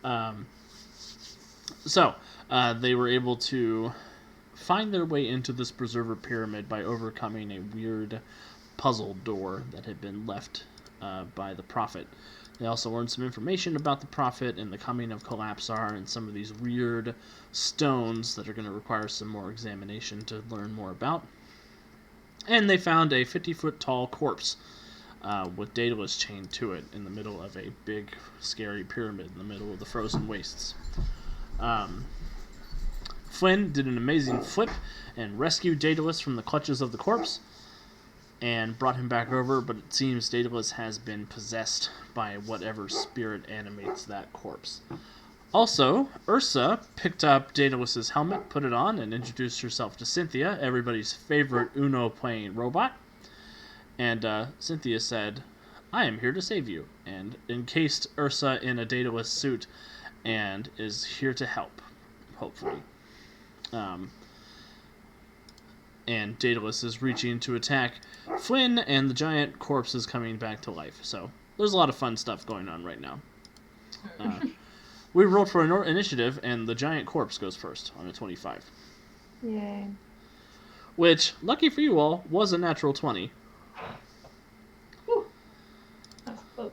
Um, they were able to find their way into this preserver pyramid by overcoming a weird puzzle door that had been left by the Prophet. They also learned some information about the Prophet and the coming of Collapsar and some of these weird stones that are going to require some more examination to learn more about. And they found a 50-foot tall corpse with Daedalus chained to it in the middle of a big, scary pyramid in the middle of the frozen wastes. Flynn did an amazing flip and rescued Daedalus from the clutches of the corpse and brought him back over, but it seems Daedalus has been possessed by whatever spirit animates that corpse. Also, Ursa picked up Daedalus's helmet, put it on, and introduced herself to Cynthia, everybody's favorite Uno-playing robot. And Cynthia said, "I am here to save you," and encased Ursa in a Daedalus suit and is here to help, hopefully. And Daedalus is reaching to attack Flynn, and the giant corpse is coming back to life. So there's a lot of fun stuff going on right now. We rolled for an initiative, and the giant corpse goes first on a 25. Yay. Which, lucky for you all, was a natural 20. Whew. That's close.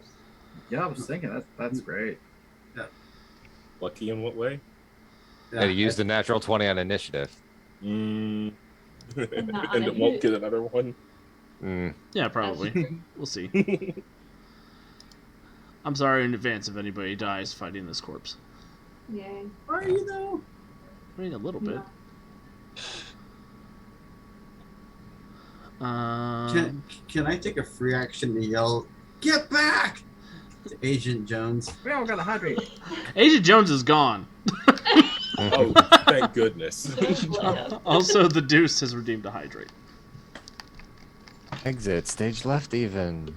Yeah, I was thinking that's great. Yeah. Lucky in what way? Yeah, you used the natural 20 on initiative. And Not it won't get another one. Yeah, probably. We'll see. I'm sorry in advance if anybody dies fighting this corpse. Yay. Are you though? I mean, a little bit. Can I take a free action to yell, "Get back!" to Agent Jones? We all got to hydrate. Agent Jones is gone. Oh, thank goodness. Also, the Deuce has redeemed a hydrate. Exit, stage left even.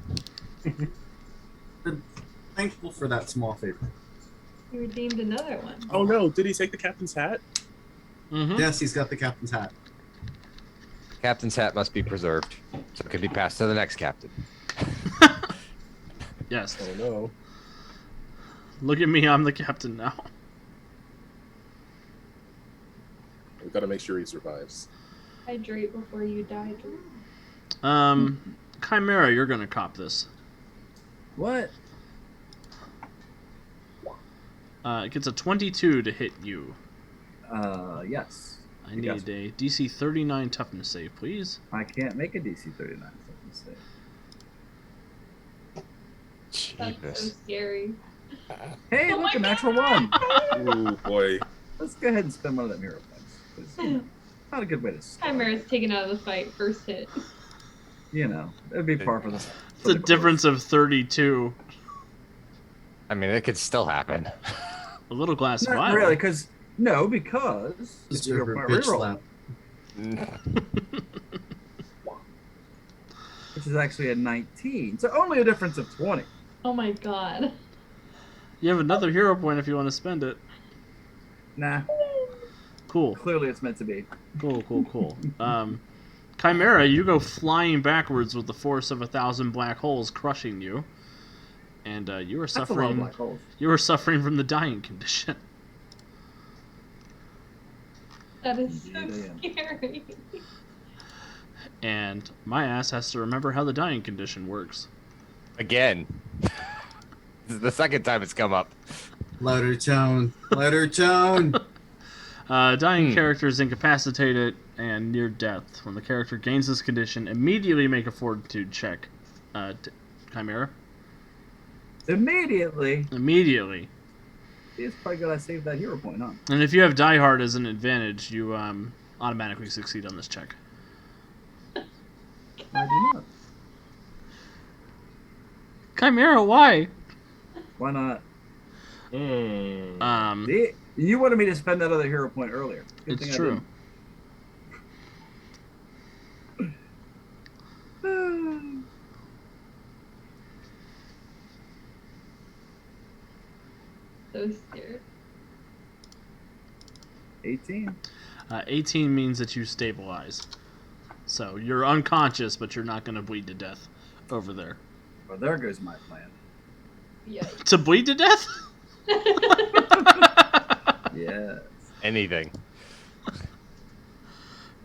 Thankful for that small favor. You redeemed another one. Oh no, did he take the captain's hat? Mm-hmm. Yes, he's got the captain's hat. Captain's hat must be preserved, so it can be passed to the next captain. Yes. Oh no. Look at me, I'm the captain now. We've got to make sure he survives. Hydrate before you die, Drew. Chimera, you're gonna cop this. What? It gets a 22 to hit you. Yes. I need a DC 39 toughness save, please. I can't make a DC 39 mistake. That's so scary. Hey, Oh look, my a natural God. one. Oh boy. Let's go ahead and spend one of them hero points. 'Cause, you know, not a good way to start. Chimera's taken out of the fight, first hit. You know, it'd be par for this. It's a difference of 32. I mean, it could still happen. A little glass of Not wine. really, because it's Deserve your a point bitch reroll, slap. which is actually a 19. So only a difference of 20. Oh my god. You have another hero point if you want to spend it. Nah, Cool. clearly it's meant to be. Cool. Chimera, you go flying backwards with the force of 1,000 black holes crushing you. And you are That's a lot of suffering. black holes. You are suffering from the dying condition. That is so Indeed, I scary. And my ass has to remember how the dying condition works. Again. This is the second time it's come up. Louder tone. Louder tone. Dying character is incapacitated and near death. When the character gains this condition, immediately make a fortitude check. Chimera. Immediately. Immediately. It's probably good I saved that hero point, huh? And if you have Die Hard as an advantage, you automatically succeed on this check. I do not. Chimera, why? Why not? Mm. See, you wanted me to spend that other hero point earlier. Good thing It's I true. didn't. So scared. 18. 18 means that you stabilize. So you're unconscious, but you're not going to bleed to death over there. Well, there goes my plan. Yikes. To bleed to death? anything.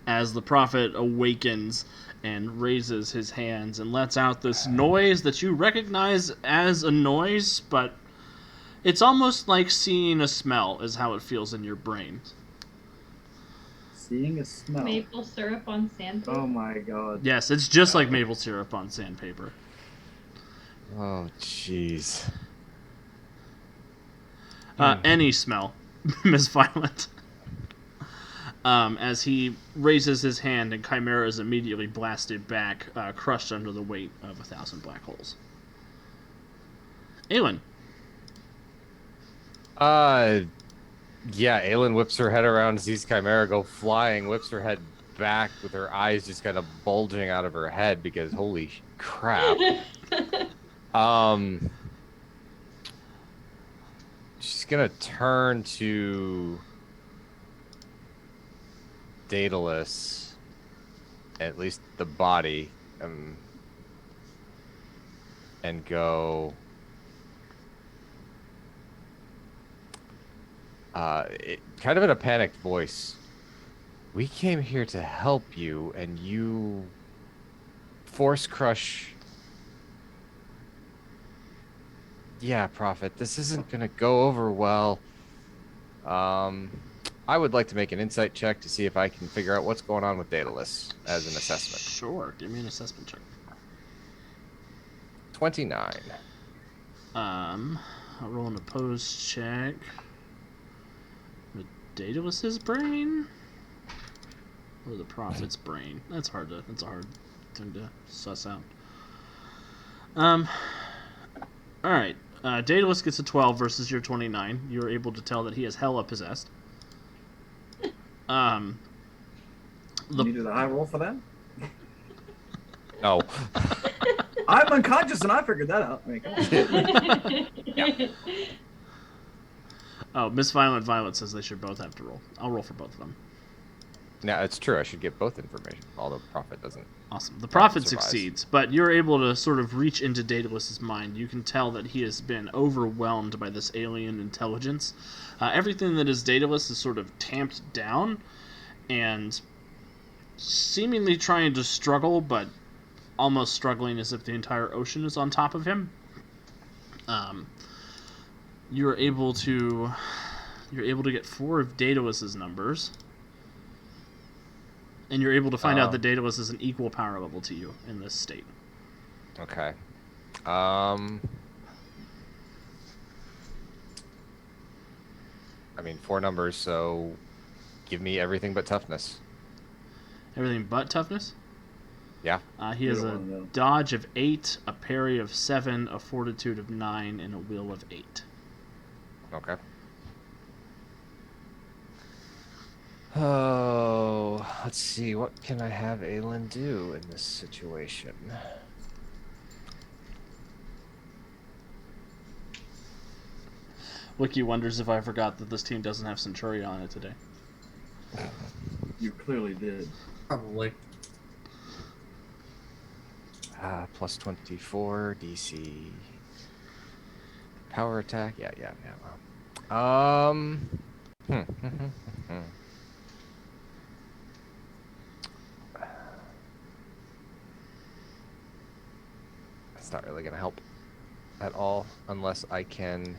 As the prophet awakens and raises his hands and lets out this noise that you recognize as a noise, but it's almost like seeing a smell is how it feels in your brain. Seeing a smell. Maple syrup on sandpaper. Oh my god. Yes, it's just like maple syrup on sandpaper. Oh, jeez. Any smell, Miss Violet. As he raises his hand and Chimera is immediately blasted back, crushed under the weight of 1,000 black holes. Aelin. Yeah, Aelin whips her head around, sees Chimera go flying, whips her head back with her eyes just kind of bulging out of her head because holy crap. She's gonna turn to Daedalus, at least the body, and go. Kind of in a panicked voice. We came here to help you, and you force crush. Yeah, Prophet, this isn't gonna go over well. I would like to make an insight check to see if I can figure out what's going on with Daedalus as an assessment. Sure, give me an assessment check. 29. I'll roll an opposed check. With Daedalus's brain? Or the prophet's brain? That's a hard thing to suss out. Alright. Daedalus gets a 12 versus your 29. You're able to tell that he is hella possessed. You did a high roll for that? No. I'm unconscious and I figured that out. I mean, come on. Oh, Miss Violet says they should both have to roll. I'll roll for both of them. No, it's true. I should get both information, although Prophet doesn't. Awesome. The prophet survives. succeeds, but you're able to sort of reach into Daedalus's mind. You can tell that he has been overwhelmed by this alien intelligence. Everything that is Daedalus is sort of tamped down and seemingly trying to struggle, but almost struggling as if the entire ocean is on top of him. You're able to get 4 of Daedalus's numbers. And you're able to find out that Daedalus is an equal power level to you in this state. Okay. I mean, 4 numbers, so give me everything but toughness. Everything but toughness? Yeah. He has You a don't wanna know. dodge of 8, a parry of 7, a fortitude of 9, and a will of 8. Okay. Oh, let's see. What can I have Aelin do in this situation? Wiki wonders if I forgot that this team doesn't have Centurion on it today. You clearly did. Probably. Plus 24 DC. Power attack. Yeah. It's not really gonna help at all unless I can.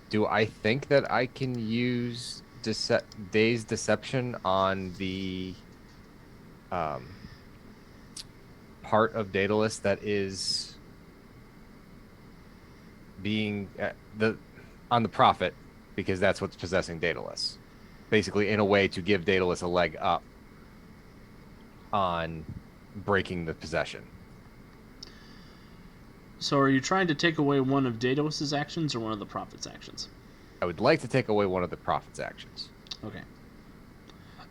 Do I think that I can use Dazed Deception on the part of Daedalus that is being on the Prophet, because that's what's possessing Daedalus, basically in a way to give Daedalus a leg up on breaking the possession. So are you trying to take away one of Daedalus's actions or one of the Prophet's actions? I would like to take away one of the Prophet's actions. Okay.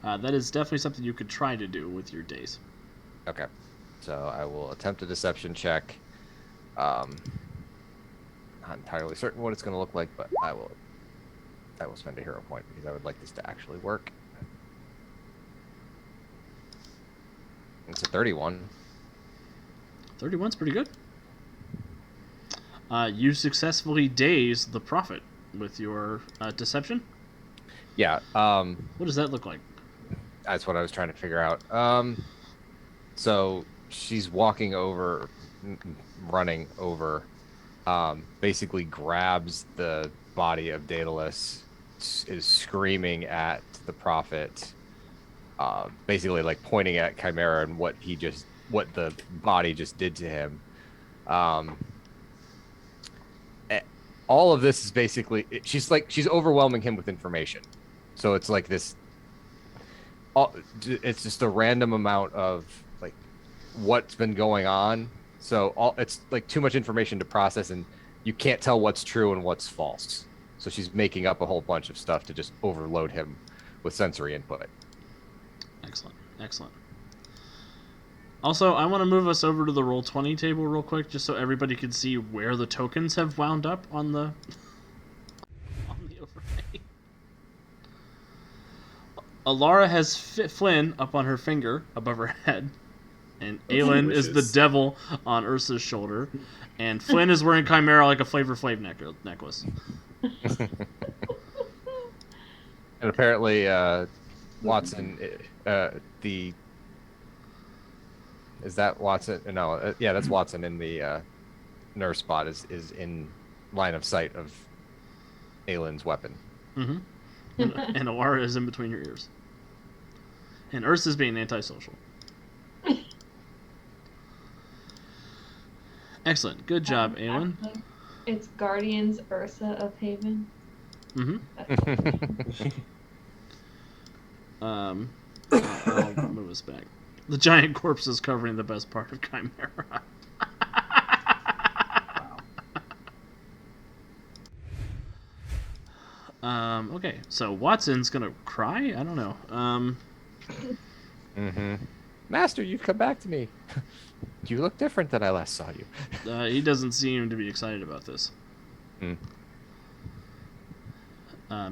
That is definitely something you could try to do with your days. Okay, so I will attempt a deception check. Not entirely certain what it's going to look like, but I will spend a hero point because I would like this to actually work. It's a 31. 31's pretty good. You successfully daze the Prophet with your deception. Yeah. What does that look like? That's what I was trying to figure out. So she's walking over, running over, basically grabs the body of Daedalus, is screaming at the prophet, basically like pointing at Chimera and what the body just did to him. All of this is basically she's overwhelming him with information, so it's like this. It's just a random amount of like what's been going on. So it's like too much information to process, and you can't tell what's true and what's false. So she's making up a whole bunch of stuff to just overload him with sensory input. Excellent. Also, I want to move us over to the Roll20 table real quick, just so everybody can see where the tokens have wound up on the overlay. Alara has Flynn up on her finger above her head, and Aelin is the devil on Ursa's shoulder, and Flynn is wearing Chimera like a Flavor Flav necklace. And apparently, Watson, is that Watson? No, yeah, that's Watson in the nurse spot is in line of sight of Aelin's weapon. Mm-hmm. And Alara is in between your ears. And Ursa's being antisocial. Excellent. Good job, Aelin. It's Guardians Ursa of Haven. Mm-hmm. I'll move us back. The giant corpse is covering the best part of Chimera. Okay, so Watson's gonna cry? I don't know. Master, you've come back to me. You look different than I last saw you. He doesn't seem to be excited about this.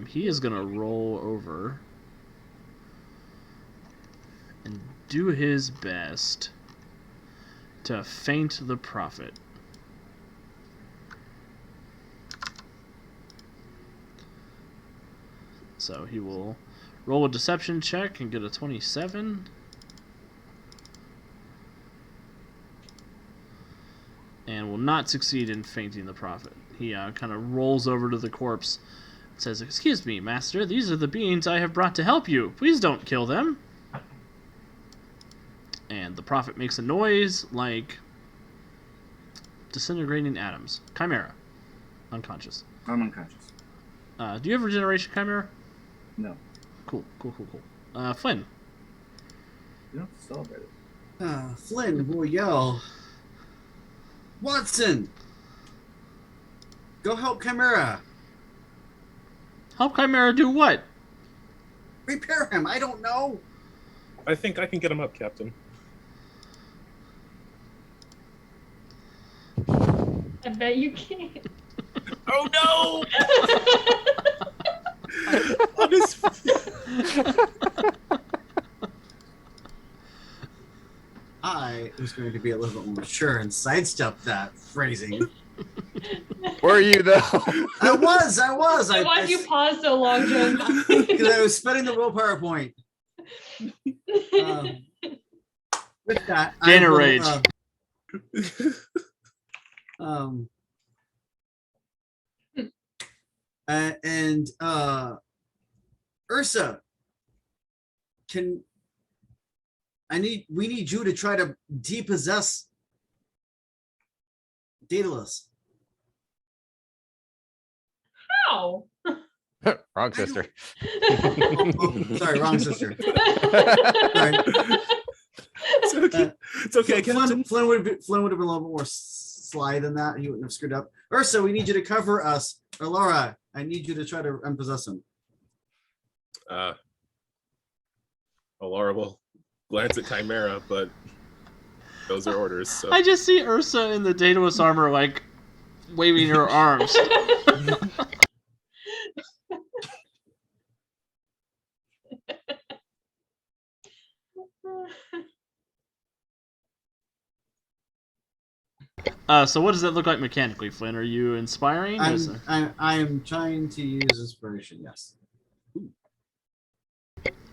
He is gonna roll over and do his best to feint the prophet. So he will roll a deception check and get a 27. And will not succeed in feinting the prophet. He kind of rolls over to the corpse and says, "Excuse me, master, these are the beings I have brought to help you. Please don't kill them." And the prophet makes a noise like disintegrating atoms. Chimera. Unconscious. I'm unconscious. Do you have regeneration, Chimera? No. Cool. Flynn. You don't have to celebrate it. Flynn will yell, Watson! Go help Chimera! Help Chimera do what? Repair him, I don't know! I think I can get him up, Captain. I bet you can't. Oh no! On his... I was going to be a little bit more mature and sidestep that phrasing. Were you though? I was. Why did you pause so long, John? Because I was spending the willpower point. With that, Gainer rage. And Ursa, we need you to try to depossess Daedalus. How? Wrong sister. Sorry, wrong sister. Sorry. It's okay, Captain. Flynn would have been a little bit more sly than that. He wouldn't have screwed up. Ursa, we need you to cover us. Or Laura, I need you to try to unpossess him. Laura will glance at Chimera, but those are orders. So. I just see Ursa in the Daedalus armor, like, waving her arms. So what does that look like mechanically, Flynn? Are you inspiring? I am trying to use inspiration, yes.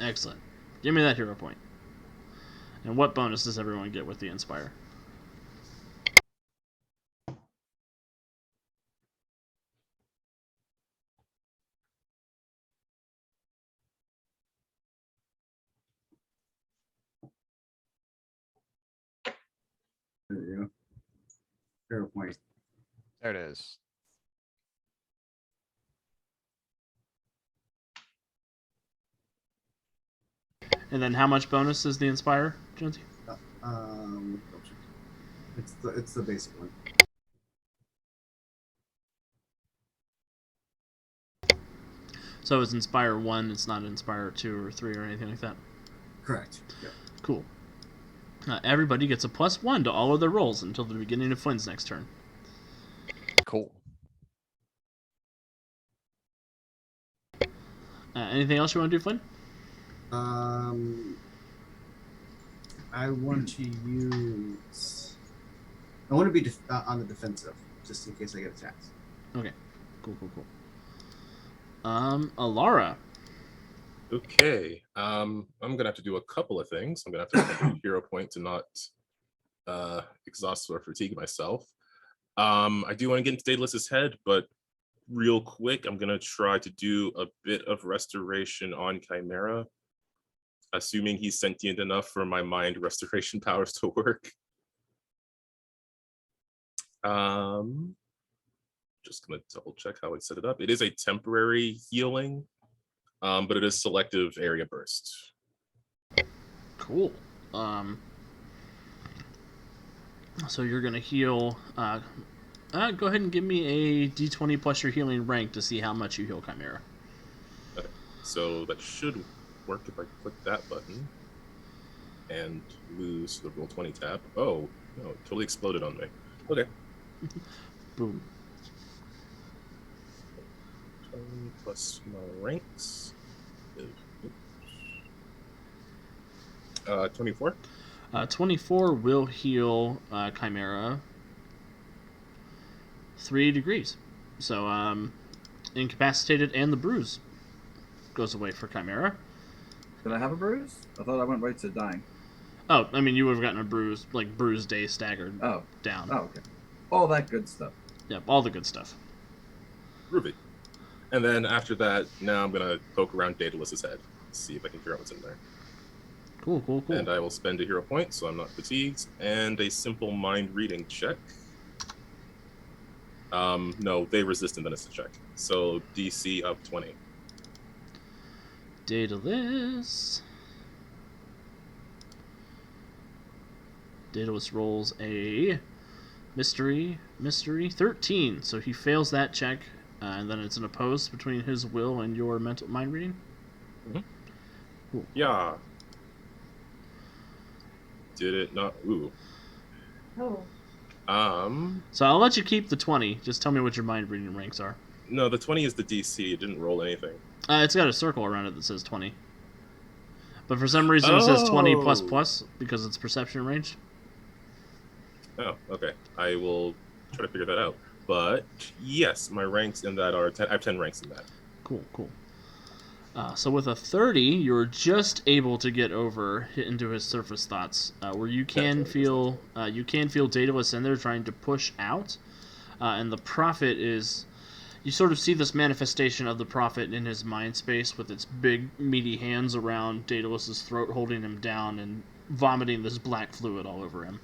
Excellent. Give me that hero point. And what bonus does everyone get with the Inspire? There you go. Hero point. There it is. And then how much bonus is the Inspire, Jonesy? It's the basic one. So it's Inspire 1, it's not Inspire 2 or 3 or anything like that? Correct. Yeah. Cool. Everybody gets a +1 to all of their rolls until the beginning of Flynn's next turn. Cool. Anything else you want to do, Flynn? I want to use. I want to be on the defensive, just in case I get attacked. Okay. Cool. Alara. Okay. I'm gonna have to do a couple of things. I'm gonna have to spend a hero point to not exhaust or fatigue myself. I do want to get into Daedalus's head, but real quick, I'm gonna try to do a bit of restoration on Chimera, assuming he's sentient enough for my mind restoration powers to work. Just gonna double check how I set it up. It is a temporary healing, but it is selective area burst. Cool. So you're gonna heal. Go ahead and give me a D20 plus your healing rank to see how much you heal Chimera. Okay. So that should work if I click that button and lose the roll 20 tab. Oh no, it totally exploded on me. Okay. Boom. 20 plus my ranks. 24. 24 will heal Chimera 3 degrees. So incapacitated and the bruise goes away for Chimera. Did I have a bruise? I thought I went right to dying. Oh, I mean, you would have gotten a bruise, like bruise day staggered down. Oh, okay. All that good stuff. Yep, all the good stuff. Groovy. And then after that, now I'm gonna poke around Daedalus's head, see if I can figure out what's in there. Cool. And I will spend a hero point, so I'm not fatigued, and a simple mind reading check. No, they resist and then it's a check. So DC of 20. Daedalus rolls a mystery 13, so he fails that check, and then it's an opposed between his will and your mental mind reading. Mm-hmm. Cool. Yeah. Did it not? Ooh. Oh. So I'll let you keep the 20. Just tell me what your mind reading ranks are. No, the 20 is the DC. It didn't roll anything. It's got a circle around it that says 20. But for some reason it says 20 plus because it's perception range. Oh, okay. I will try to figure that out. But yes, my ranks in that are 10. I have 10 ranks in that. Cool. So with a 30, you're just able to get into his surface thoughts, where you can feel Daedalus in there trying to push out, and the Prophet is. You sort of see this manifestation of the Prophet in his mind space with its big, meaty hands around Daedalus's throat, holding him down and vomiting this black fluid all over him.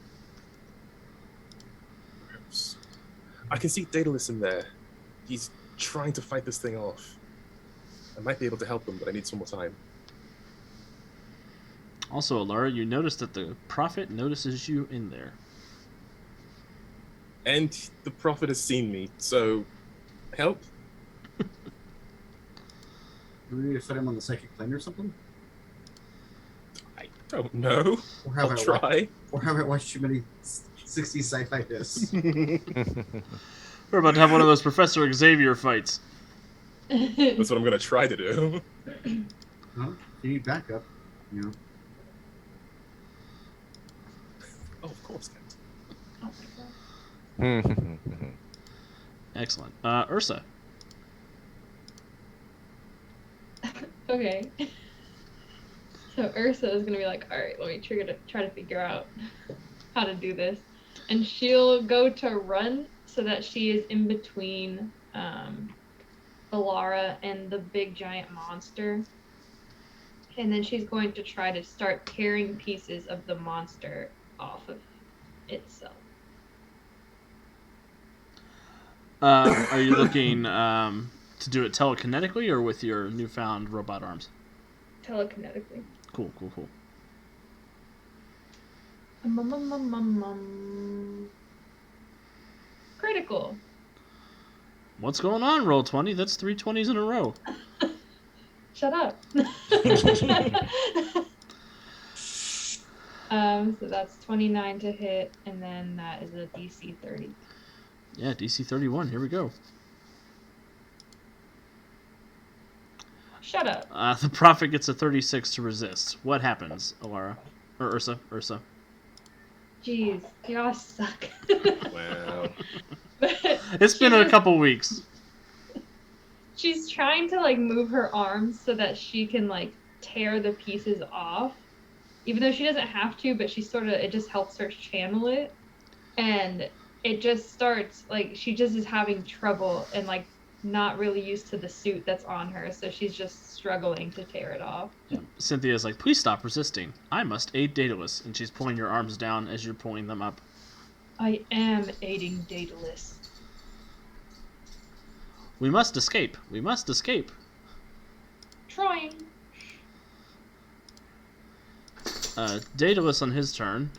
I can see Daedalus in there. He's trying to fight this thing off. I might be able to help him, but I need some more time. Also, Alara, you notice that the Prophet notices you in there. And the Prophet has seen me, so help? Do we need to fight him on the psychic plane or something? I don't know. I'll try. Or have I watched too many 60s sci-fi discs? We're about to have one of those Professor Xavier fights. That's what I'm going to try to do. Well, you need backup, you know. Oh, of course, Kent. Oh my god. Excellent. Ursa. So Ursa is gonna be like, all right, let me try to figure out how to do this, and she'll go to run so that she is in between Alara and the big giant monster, and then she's going to try to start tearing pieces of the monster off of itself. Are you looking to do it telekinetically or with your newfound robot arms? Telekinetically. Cool. Critical. What's going on, Roll20? That's 3 20s in a row. Shut up. So that's 29 to hit, and then that is a DC 30. Yeah, DC 31. Here we go. Shut up. The Prophet gets a 36 to resist. What happens, Alara? Or Ursa? Jeez, y'all suck. Wow. It's been a couple weeks. She's trying to move her arms so that she can tear the pieces off, even though she doesn't have to, but it just helps her channel it, and it just starts she just is having trouble and not really used to the suit that's on her, so she's just struggling to tear it off. Yeah. Cynthia's like, please stop resisting. I must aid Daedalus, and she's pulling your arms down as you're pulling them up. I am aiding Daedalus. We must escape. Trying. Daedalus on his turn.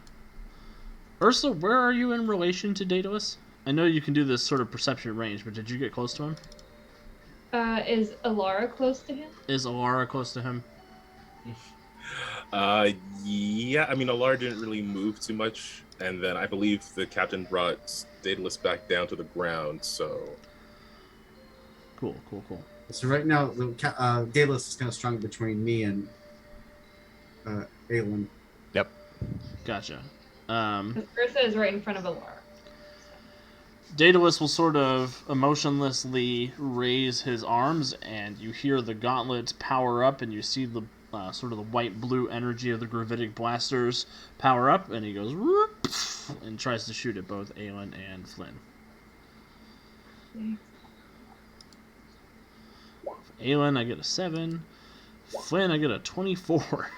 Ursa, where are you in relation to Daedalus? I know you can do this sort of perception range, but did you get close to him? Is Alara close to him? Is Alara close to him? Yeah. I mean, Alara didn't really move too much, and then I believe the captain brought Daedalus back down to the ground. So. Cool. So right now, Daedalus is kind of strung between me and Aelin. Yep. Gotcha. Ursa is right in front of Alara. Daedalus will sort of emotionlessly raise his arms, and you hear the gauntlets power up, and you see the sort of the white-blue energy of the gravitic blasters power up, and he goes whoop, and tries to shoot at both Aelin and Flynn. For Aelin, I get a 7. Flynn, I get a 24.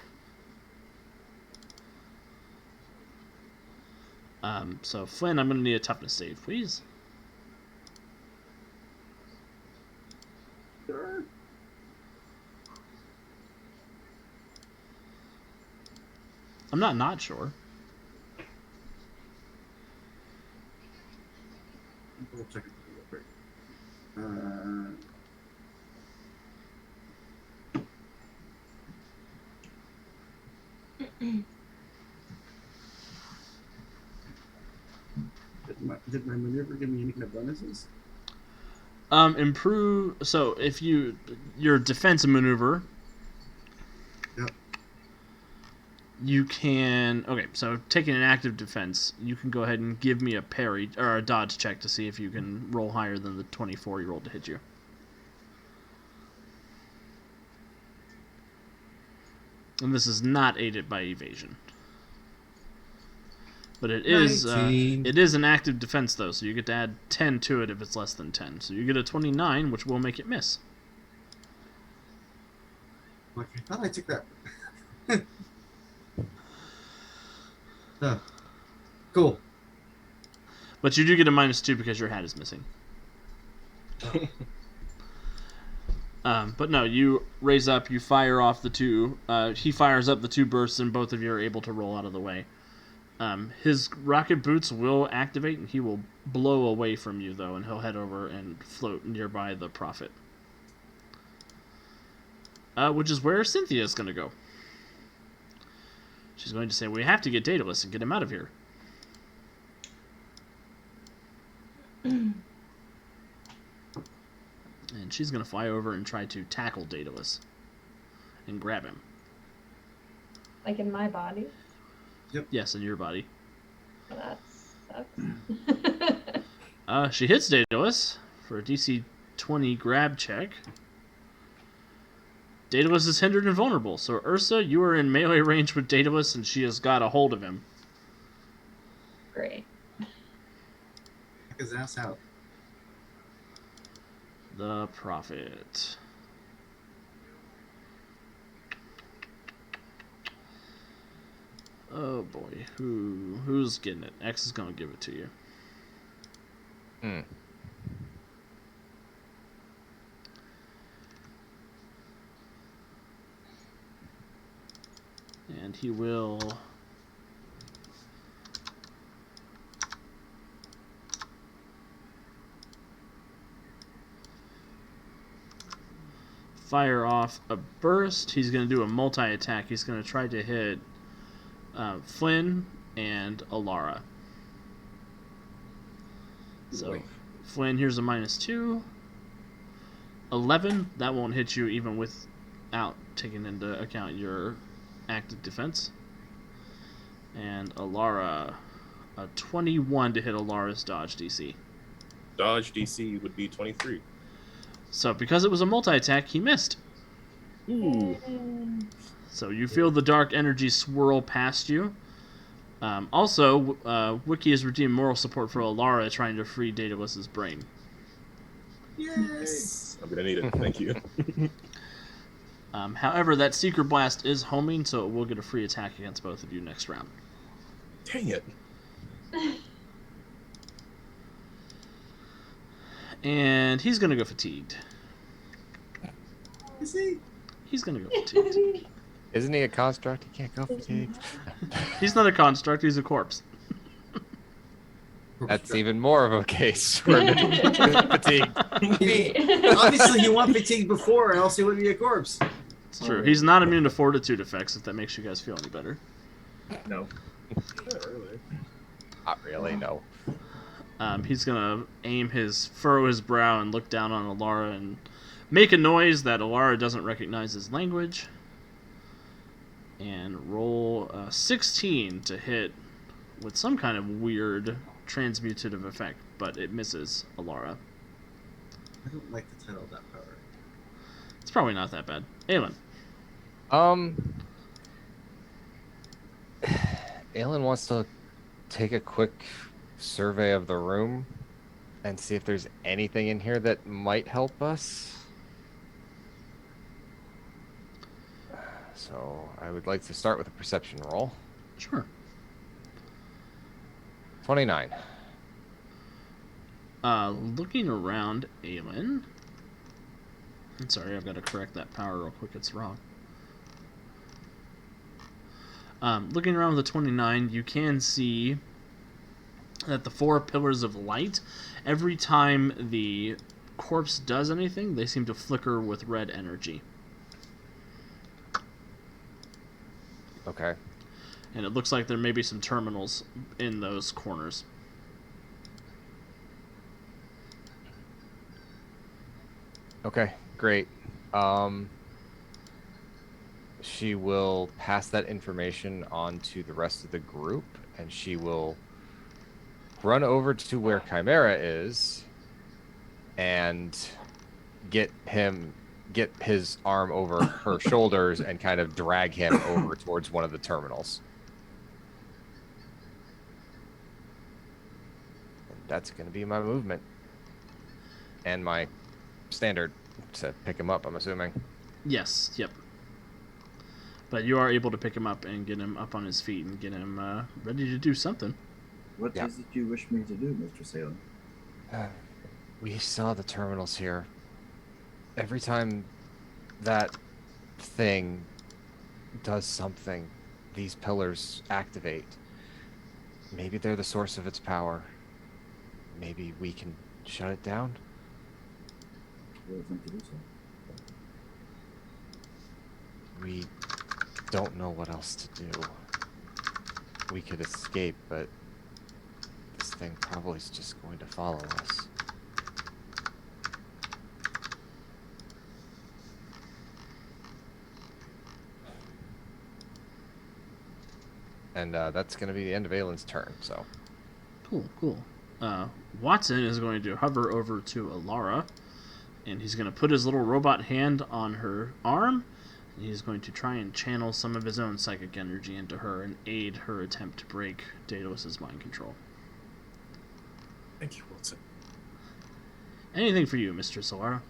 So Flynn, I'm going to need a toughness save, please. Sure. I'm not sure. We'll check it real quick. Did my maneuver give me any kind of bonuses? Improve. So if your defense maneuver, Yep. you can. Okay, so taking an active defense, you can go ahead and give me a parry or a dodge check to see if you can roll higher than the 24 you rolled to hit you. And this is not aided by evasion. But it is 19. it is an active defense though, so you get to add 10 to it if it's less than 10. So you get a 29, which will make it miss. Like, I thought I took that. Cool. But you do get a -2 because your hat is missing. But no, you raise up, you fire off the two. He fires up the two bursts, and both of you are able to roll out of the way. His rocket boots will activate, and he will blow away from you, though, and he'll head over and float nearby the Prophet. Which is where Cynthia's going to go. She's going to say, we have to get Daedalus and get him out of here. And she's going to fly over and try to tackle Daedalus and grab him. Like in my body? Yes, in your body. Well, that sucks. She hits Daedalus for a DC 20 grab check. Daedalus is hindered and vulnerable. So Ursa, you are in melee range with Daedalus, and she has got a hold of him. Great. Check his ass out. The Prophet. Oh boy, who's getting it? X is gonna give it to you. And he will fire off a burst. He's going to do a multi-attack. He's going to try to hit Flynn and Alara. So, Boy. Flynn, here's a -2. 11, that won't hit you even without taking into account your active defense. And Alara, a 21 to hit Alara's dodge DC. Dodge DC would be 23. So, because it was a multi-attack, he missed. Ooh. So you feel the dark energy swirl past you. Also, Wiki has redeemed moral support for Alara trying to free Daedalus's brain. Yay! Yes. I'm gonna need it. Thank you. However, that Seeker Blast is homing, so it will get a free attack against both of you next round. Dang it. And he's going to go fatigued. Is he? He's going to go fatigued. Isn't he a construct? He can't go fatigued. He's not a construct, he's a corpse. That's even more of a case for fatigue. Obviously, you want fatigue before, or else he wouldn't be a corpse. It's true. He's not immune to fortitude effects, if that makes you guys feel any better. No. Not really, no. He's gonna furrow his brow and look down on Alara and make a noise that Alara doesn't recognize as language. And roll 16 to hit with some kind of weird transmutative effect, but it misses Alara. I don't like the title of that power. It's probably not that bad. Aelin. Aelin wants to take a quick survey of the room and see if there's anything in here that might help us. So I would like to start with a perception roll. Sure. 29. Looking around, Aelin. I'm sorry, I've got to correct that power real quick. It's wrong. Looking around with the 29, you can see that the 4 pillars of light, every time the corpse does anything, they seem to flicker with red energy. Okay. And it looks like there may be some terminals in those corners. Okay, great. She will pass that information on to the rest of the group, and she will run over to where Chimera is and get his arm over her shoulders and kind of drag him over towards one of the terminals. And that's going to be my movement. And my standard to pick him up, I'm assuming. Yes, yep. But you are able to pick him up and get him up on his feet and get him ready to do something. What Yeah. is it you wish me to do, Mr. Salem? We saw the terminals here. Every time that thing does something, these pillars activate. Maybe they're the source of its power. Maybe we can shut it down? I really think to do so. We don't know what else to do. We could escape, but this thing probably is just going to follow us. And that's going to be the end of Aylin's turn, so. Cool. Watson is going to hover over to Alara And he's going to put his little robot hand on her arm. And he's going to try and channel some of his own psychic energy into her and aid her attempt to break Daedalus's mind control. Thank you, Wilson. Anything for you, Mr. Solara?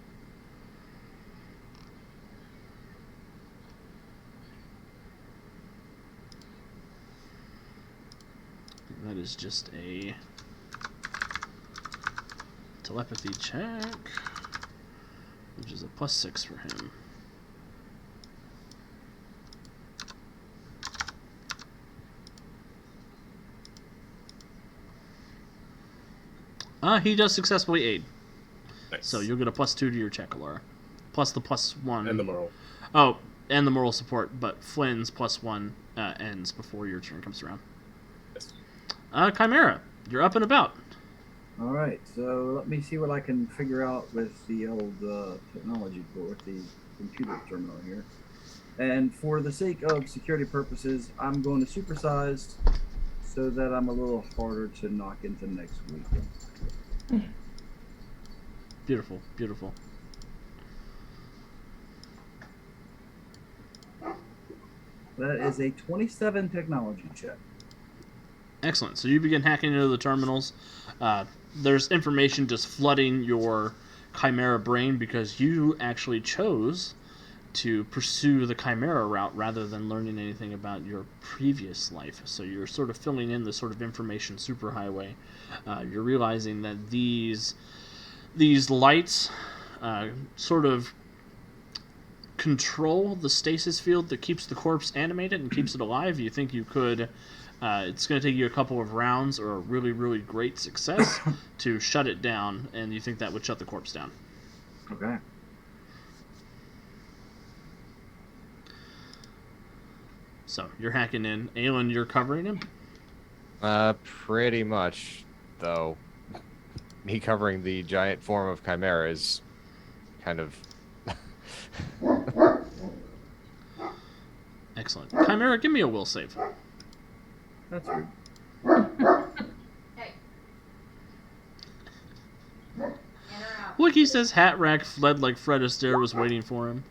That is just a telepathy check, which is a +6 for him. He does successfully aid. Nice. So you'll get a +2 to your check, Laura. Plus the +1. And the moral. Oh, and the moral support, but Flynn's +1 ends before your turn comes around. Yes. Chimera, you're up and about. All right, so let me see what I can figure out with the old technology board, with the computer terminal here. And for the sake of security purposes, I'm going to supersize so that I'm a little harder to knock into next week. Beautiful, beautiful. That is a 27 technology check. Excellent. So you begin hacking into the terminals. There's information just flooding your Chimera brain because you actually chose to pursue the Chimera route rather than learning anything about your previous life. So you're sort of filling in the sort of information superhighway. You're realizing that these lights sort of control the stasis field that keeps the corpse animated and keeps it alive. You think you could... it's going to take you a couple of rounds or a really, really great success to shut it down, and you think that would shut the corpse down. Okay. So you're hacking in. Aelin, you're covering him? Pretty much, though. Me covering the giant form of Chimera is kind of... Excellent. Chimera, give me a will save. That's rude. Hey. Wiki says Hat-Rack fled like Fred Astaire was waiting for him.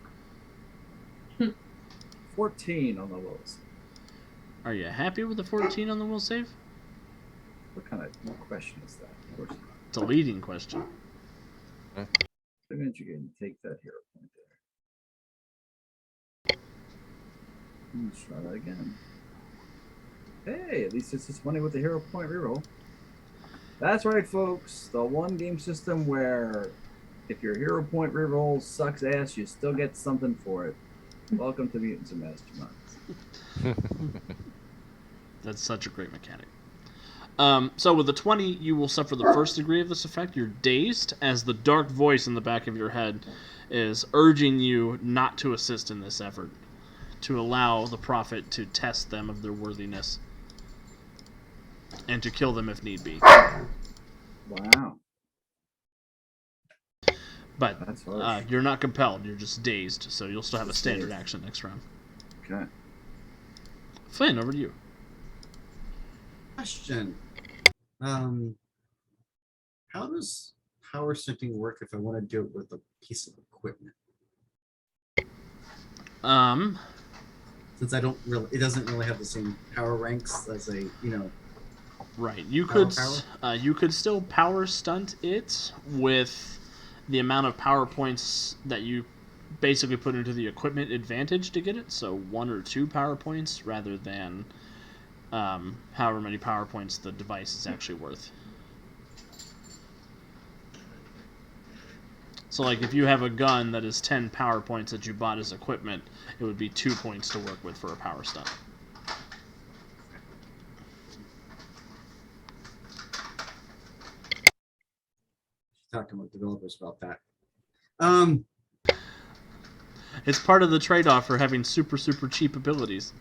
14 on the wills. Are you happy with the 14 on the will save? What kind of question is that? Of course not. It's a leading question. That means you're going to take that hero point there. Let's try that again. Hey, at least it's just money with the hero point reroll. That's right, folks. The one game system where if your hero point reroll sucks ass, you still get something for it. Welcome to Mutants and Masterminds. That's such a great mechanic. So with the 20, you will suffer the first degree of this effect. You're dazed as the dark voice in the back of your head is urging you not to assist in this effort, to allow the prophet to test them of their worthiness, and to kill them if need be. Wow. But That's harsh. you're not compelled. You're just dazed, so you'll still have a standard action next round. Okay. Flynn, over to you. Question. How does power stunting work if I want to do it with a piece of equipment? Since I don't really, it doesn't really have the same power ranks as a, Right. You Power, could you could still power stunt it with the amount of power points that you basically put into the equipment advantage to get it. So 1 or 2 power points rather than however many power points the device is actually worth. So like if you have a gun that is 10 power points that you bought as equipment, it would be 2 points to work with for a power stunt. Talking with developers about that. It's part of the trade-off for having super, super cheap abilities.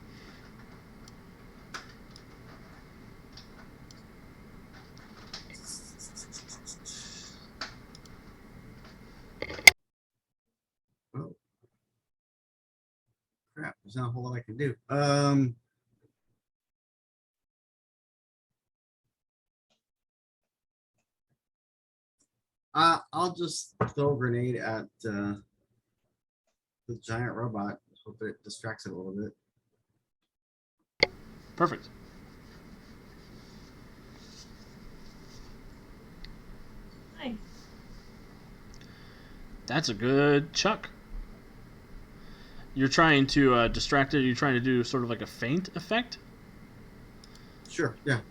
Oh. Crap, there's not a whole lot I can do. I'll just throw a grenade at the giant robot. Hope it distracts it a little bit. Perfect. Nice. That's a good chuck. You're trying to distract it. You're trying to do sort of like a feint effect. Sure. Yeah.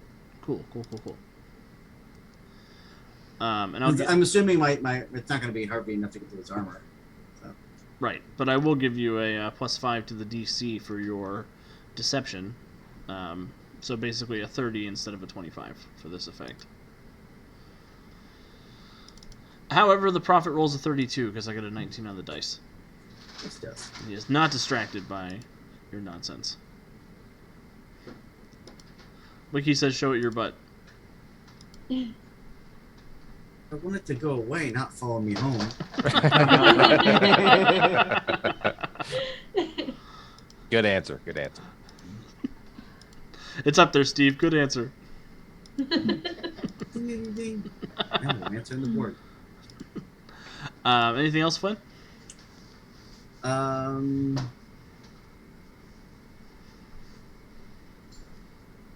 Cool. And I'm assuming my it's not going to be hard enough to get through his armor. So. Right, but I will give you a +5 to the DC for your deception. So basically a 30 instead of a 25 for this effect. However, the prophet rolls a 32 because I got a 19 on the dice. Yes. He is not distracted by your nonsense. Wiki says, "Show it your butt." I want it to go away, not follow me home. Good answer. It's up there, Steve. Good answer. Ding, ding, ding. No, answer on the board. Anything else, Flynn?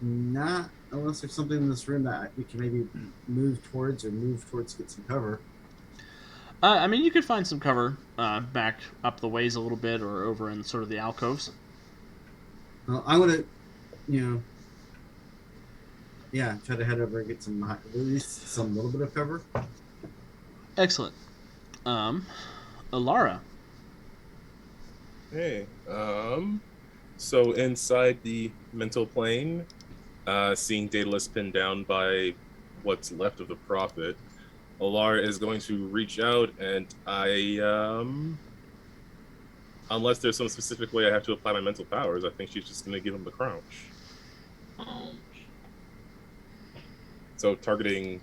Not unless there's something in this room that we can maybe move towards to get some cover. I mean, you could find some cover back up the ways a little bit or over in sort of the alcoves. I want to, try to head over and get some, at least some little bit of cover. Excellent. Alara. Hey, so inside the mental plane, seeing Daedalus pinned down by what's left of the prophet, Alara is going to reach out and unless there's some specific way I have to apply my mental powers, I think she's just going to give him the crouch. So targeting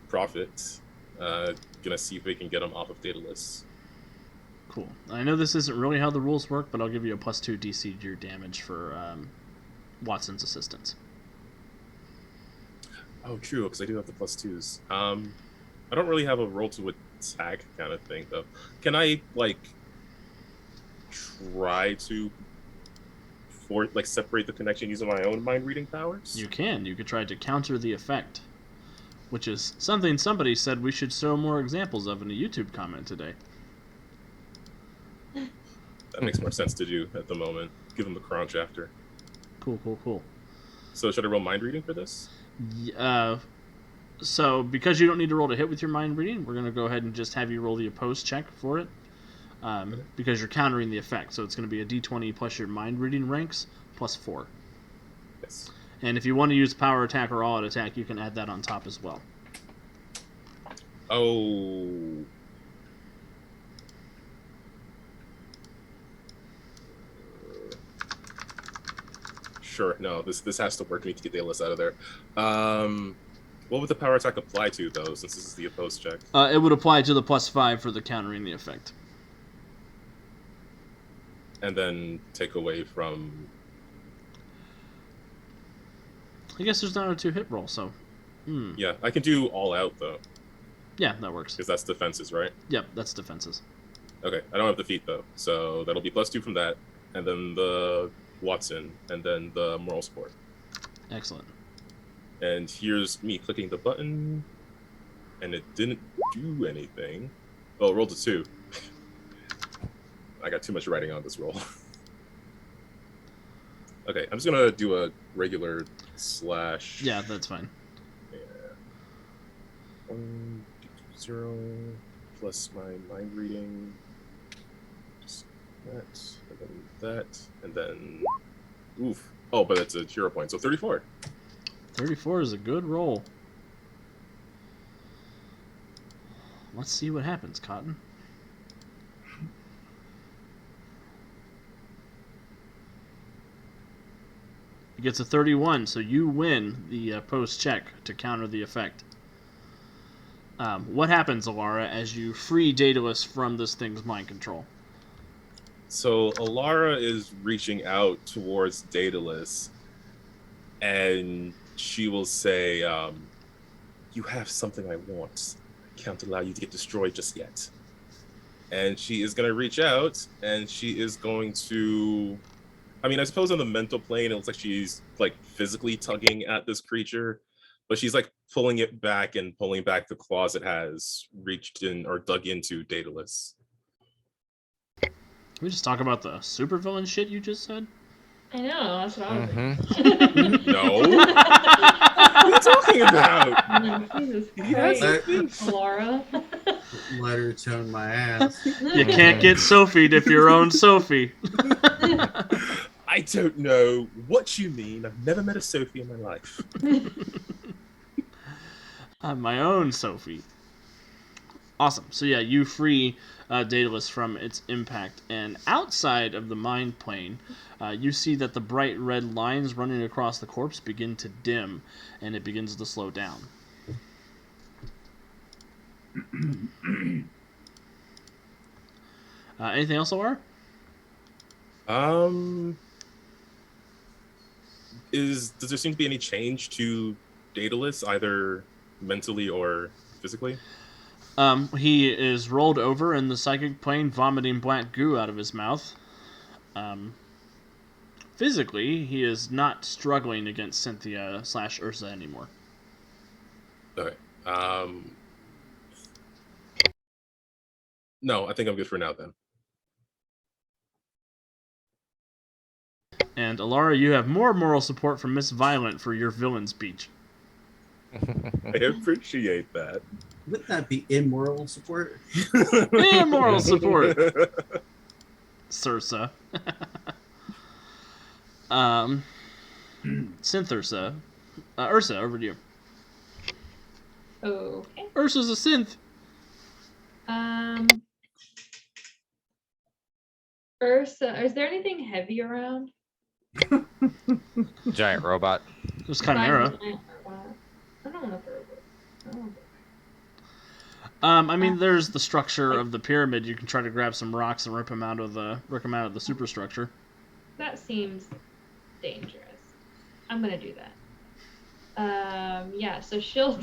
prophet, gonna see if we can get him off of Daedalus. Cool. I know this isn't really how the rules work, but I'll give you a +2 DC to your damage for Watson's assistance. Oh, true, because I do have the +2s. I don't really have a roll to attack kind of thing, though. Can I, try to separate the connection using my own mind-reading powers? You can. You could try to counter the effect, which is something somebody said we should show more examples of in a YouTube comment today. That makes more sense to do at the moment. Give him the crunch after. Cool. So should I roll mind reading for this? So because you don't need to roll to hit with your mind reading, we're going to go ahead and just have you roll the opposed check for it. Because you're countering the effect. So it's going to be a d20 plus your mind reading ranks +4. Yes. And if you want to use power attack or all-out attack, you can add that on top as well. Oh. Sure. No, this has to work. We need to get Daedalus out of there. What would the power attack apply to, though, since this is the opposed check? It would apply to the +5 for the countering the effect. And then take away from... I guess there's not a 2-hit roll, so... Yeah, I can do all out, though. Yeah, that works. Because that's defenses, right? Yep, that's defenses. Okay, I don't have the feat, though. So that'll be +2 from that. And then the Watson. And then the moral support. Excellent. And here's me clicking the button. And it didn't do anything. Oh, it rolled a 2. I got too much writing on this roll. Okay, I'm just gonna do a regular slash. Yeah, that's fine. Yeah. 1, 0 plus my mind reading. Just that, and then that, and then. Oof. Oh, but it's a hero point, so 34. 34 is a good roll. Let's see what happens, Cotton. He gets a 31, so you win the post check to counter the effect. What happens, Alara, as you free Daedalus from this thing's mind control? So Alara is reaching out towards Daedalus, and she will say, "You have something I want. I can't allow you to get destroyed just yet. And she is going to reach out, and she is going to... I mean, I suppose on the mental plane, it looks like she's like physically tugging at this creature, but she's like pulling it back and pulling back the claws it has reached in or dug into Daedalus. Can we just talk about the supervillain shit you just said? I know, that's what I was No. What are you talking about? No, Jesus That's Christ, Laura. Let her tone my ass. You can't get Sophie'd if you're own Sophie. I don't know what you mean. I've never met a Sophie in my life. I'm my own Sophie. Awesome. So yeah, you free Daedalus from its impact, and outside of the mind plane, you see that the bright red lines running across the corpse begin to dim, and it begins to slow down. Anything else, Laura? Does there seem to be any change to Daedalus, either mentally or physically? He is rolled over in the psychic plane, vomiting black goo out of his mouth. Physically, he is not struggling against Cynthia / Ursa anymore. Okay. No, I think I'm good for now then. And Alara, you have more moral support from Miss Violent for your villain speech. I appreciate that. Wouldn't that be immoral support? Moral support, Cirsa. Synth Ursa. Ursa, over to you. Okay. Ursa's a synth. Ursa, is there anything heavy around? Giant robot. There's Chimera. I don't know if there was. I mean, there's the structure of the pyramid. You can try to grab some rocks and rip them out of the superstructure. That seems dangerous. I'm gonna do that. Yeah. So she'll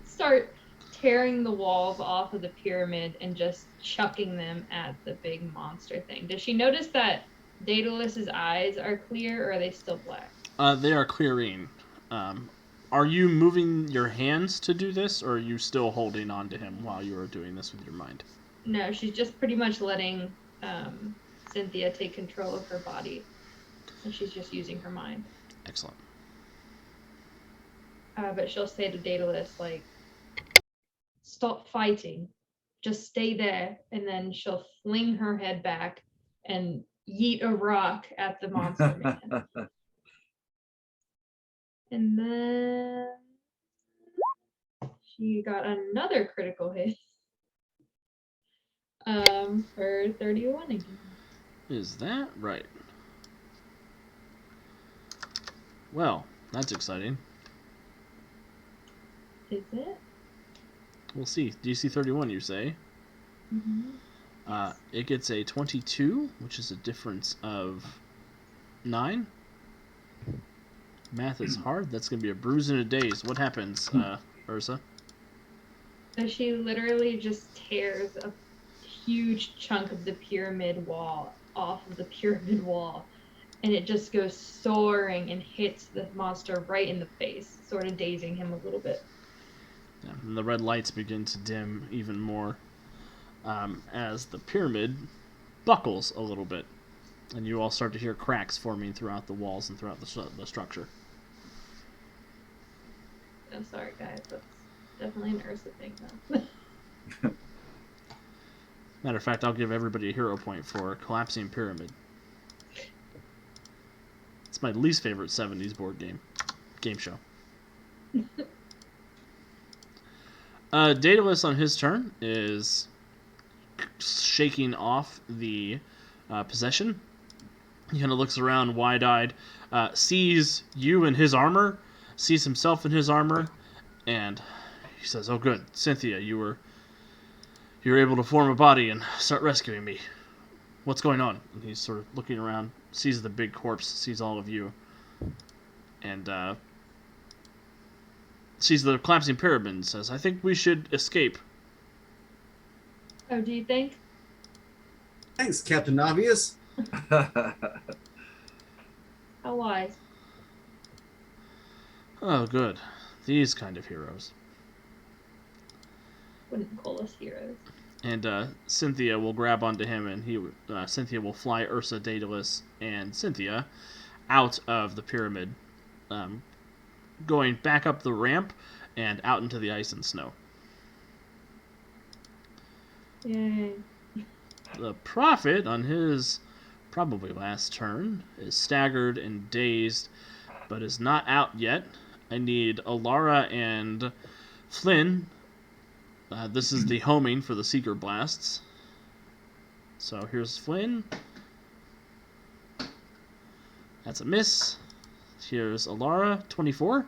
start tearing the walls off of the pyramid and just chucking them at the big monster thing. Does she notice that Daedalus's eyes are clear, or are they still black? They are clearing. Are you moving your hands to do this, or are you still holding on to him while you are doing this with your mind? No, she's just pretty much letting Cynthia take control of her body, and she's just using her mind. Excellent. But she'll say to Daedalus, like, stop fighting, just stay there, and then she'll fling her head back and yeet a rock at the monster man. And then she got another critical hit for 31 again. Is that right? Well, that's exciting. Is it? We'll see. DC 31, you say? Mm-hmm. It gets a 22, which is a difference of 9. Math is hard. That's going to be a bruise and a daze. What happens, Ursa? So she literally just tears a huge chunk of the pyramid wall off of the pyramid wall, and it just goes soaring and hits the monster right in the face, sort of dazing him a little bit. Yeah, and the red lights begin to dim even more as the pyramid buckles a little bit, and you all start to hear cracks forming throughout the walls and throughout the structure. I'm sorry, guys. That's definitely an Ursa thing, though. Matter of fact, I'll give everybody a hero point for collapsing pyramid. It's my least favorite 70s board game show. Daedalus on his turn is shaking off the possession. He kind of looks around wide-eyed, sees you in his armor, sees himself in his armor, and he says, "Oh, good, Cynthia, you were able to form a body and start rescuing me. What's going on?" And he's sort of looking around, sees the big corpse, sees all of you, and sees the collapsing pyramid and says, "I think we should escape. Oh, do you think? Thanks, Captain Obvious. How wise. Oh, good. These kind of heroes. Wouldn't call us heroes. And Cynthia will grab onto him, and Cynthia will fly Ursa, Daedalus, and Cynthia out of the pyramid, going back up the ramp and out into the ice and snow. Yay. The Prophet, on his probably last turn, is staggered and dazed, but is not out yet. I need Alara and Flynn. This is the homing for the Seeker Blasts. So here's Flynn. That's a miss. Here's Alara, 24.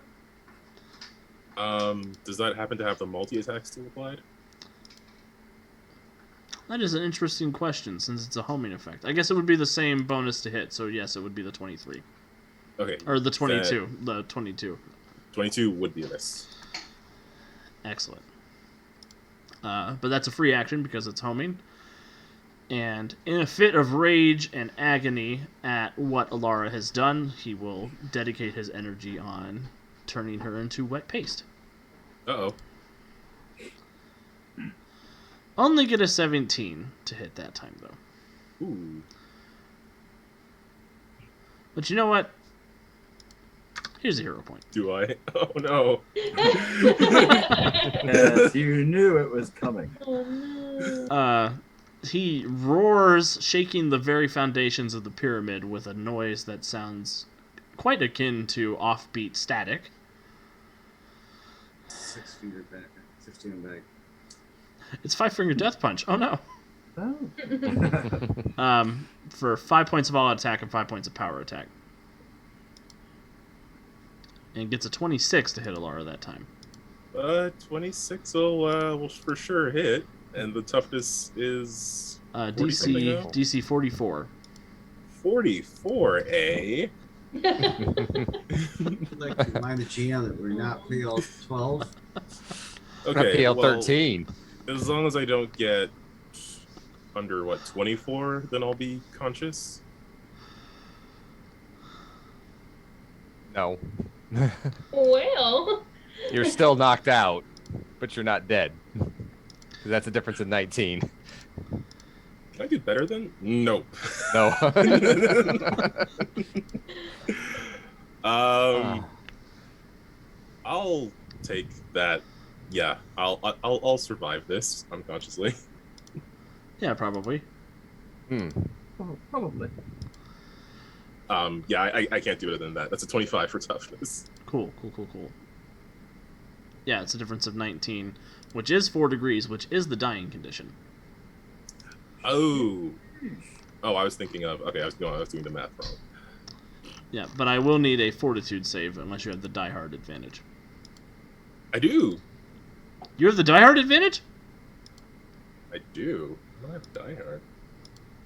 Does that happen to have the multi-attack still applied? That is an interesting question, since it's a homing effect. I guess it would be the same bonus to hit, so yes, it would be the 23. Okay. Or the 22. The 22. 22 would be a miss. Excellent. But that's a free action because it's homing. And in a fit of rage and agony at what Alara has done, he will dedicate his energy on turning her into wet paste. Uh-oh. Only get a 17 to hit that time, though. Ooh. But you know what? Here's a hero point. Do I? Oh, no. Yes, you knew it was coming. Oh no. He roars, shaking the very foundations of the pyramid with a noise that sounds quite akin to offbeat static. 6 finger back. 16 back. It's 5-finger death punch. Oh no. Oh. For 5 points of all attack and 5 points of power attack. And gets a 26 to hit Alara that time. 26 will for sure hit, and the toughness is 40 something now? DC 44. 44, eh? I'd like to remind the GM that we're not PL 12. Okay, PL well, 13. as long as I don't get under, 24, then I'll be conscious. No. Well. You're still knocked out, but you're not dead. 'Cause that's a difference in 19. Can I do better then? Nope. No. I'll take that. Yeah, I'll survive this unconsciously. Yeah, probably. Probably. Yeah, I can't do better than that. That's a 25 for toughness. Cool. Yeah, it's a difference of 19, which is 4 degrees, which is the dying condition. Oh, I was thinking of. Okay, I was doing the math wrong. Yeah, but I will need a fortitude save unless you have the Die Hard advantage. I do. You have the Die Hard advantage? I do. I don't have Die Hard.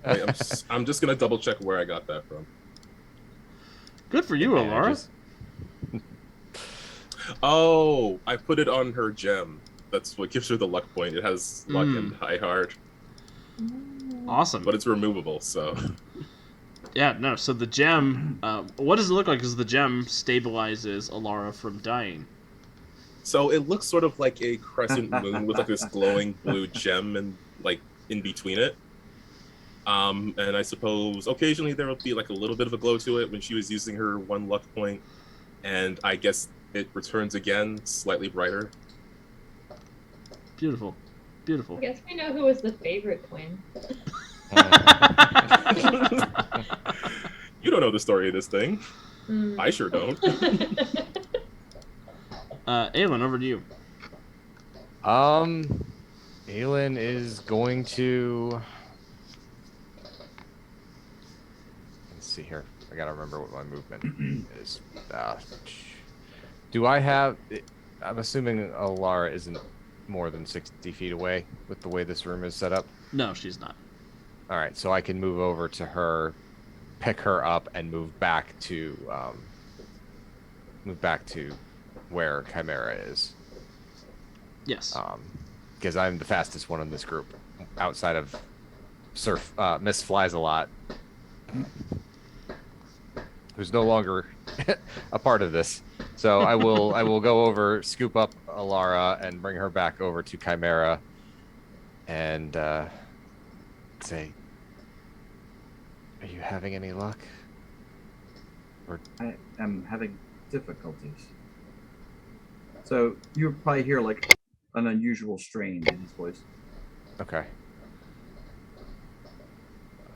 Wait, I'm just gonna double check where I got that from. Good for you, Alara. Advantages. Oh, I put it on her gem. That's what gives her the luck point. It has luck and Die Hard, Awesome. but it's removable. So Yeah, no, so the gem, what does it look like? Because the gem stabilizes Alara from dying. So it looks sort of like a crescent moon with like this glowing blue gem and like in between it. And I suppose occasionally there will be like a little bit of a glow to it when she was using her 1 luck point, and I guess it returns again, slightly brighter. Beautiful. I guess we know who was the favorite twin. You don't know the story of this thing. I sure don't. Aelin, over to you. Aelin is going to. Let's see here. I gotta remember what my movement is. Do I have? I'm assuming Alara isn't more than 60 feet away with the way this room is set up. No, she's not. All right, so I can move over to her, pick her up, and move back to where Chimera is. Yes. Because I'm the fastest one in this group. outside of Miss Flies a Lot, who's no longer a part of this. So I will go over, scoop up Alara, and bring her back over to Chimera, and say, "Are you having any luck?" I am having difficulties. So you probably hear like an unusual strain in his voice. Okay.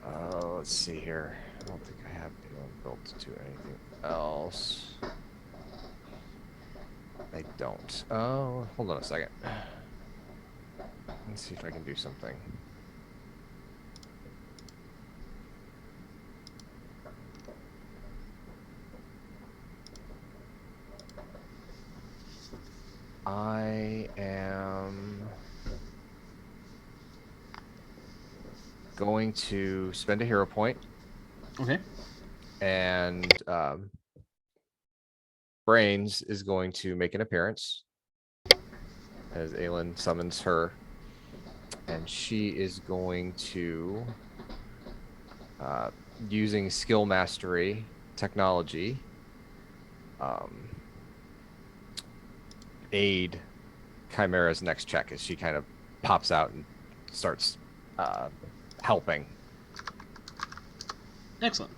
Let's see here. I don't think I have anyone built to anything else. I don't. Oh, hold on a second. Let's see if I can do something. I am going to spend a hero point, Okay. and Brains is going to make an appearance as Aelin summons her, and she is going to, using skill mastery technology, aid Chimera's next check as she kind of pops out and starts helping. Excellent.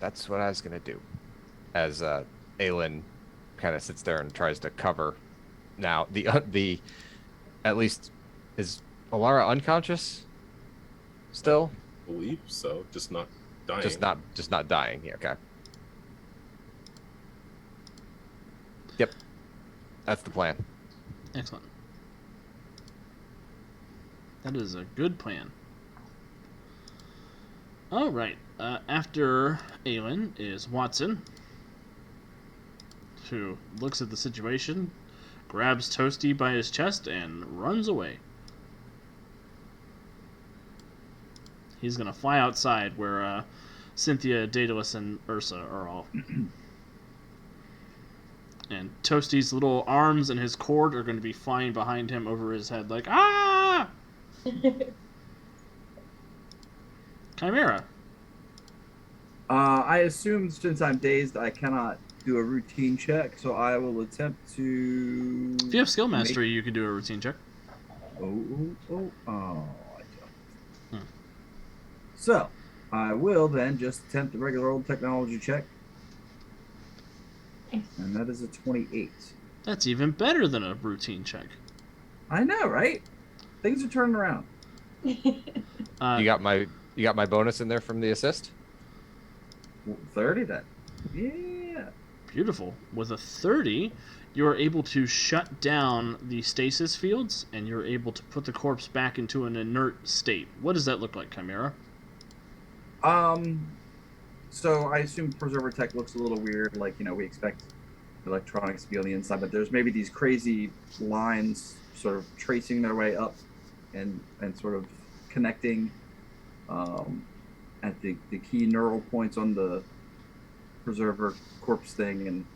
That's what I was gonna do. As Aelin kind of sits there and tries to cover. Now the at least is Alara unconscious still? I believe so, just not dying. Just not dying. Yeah, okay. Yep. That's the plan. Excellent. That is a good plan. All right. After Aelin is Watson, who looks at the situation, grabs Toasty by his chest, and runs away. He's gonna fly outside where Cynthia, Daedalus, and Ursa are all. And Toasty's little arms and his cord are going to be flying behind him over his head like, ah! Chimera. I assume since I'm dazed, I cannot do a routine check, so I will attempt to. If you have skill mastery, you can do a routine check. I don't. Hmm. So, I will then just attempt the regular old technology check. And that is a 28. That's even better than a routine check. I know, right? Things are turning around. You got my bonus in there from the assist? 30 then. Yeah. Beautiful. With a 30, you're able to shut down the stasis fields, and you're able to put the corpse back into an inert state. What does that look like, Chimera? So I assume Preserver Tech looks a little weird, like, we expect electronics to be on the inside, but there's maybe these crazy lines sort of tracing their way up and sort of connecting at the key neural points on the Preserver corpse thing, and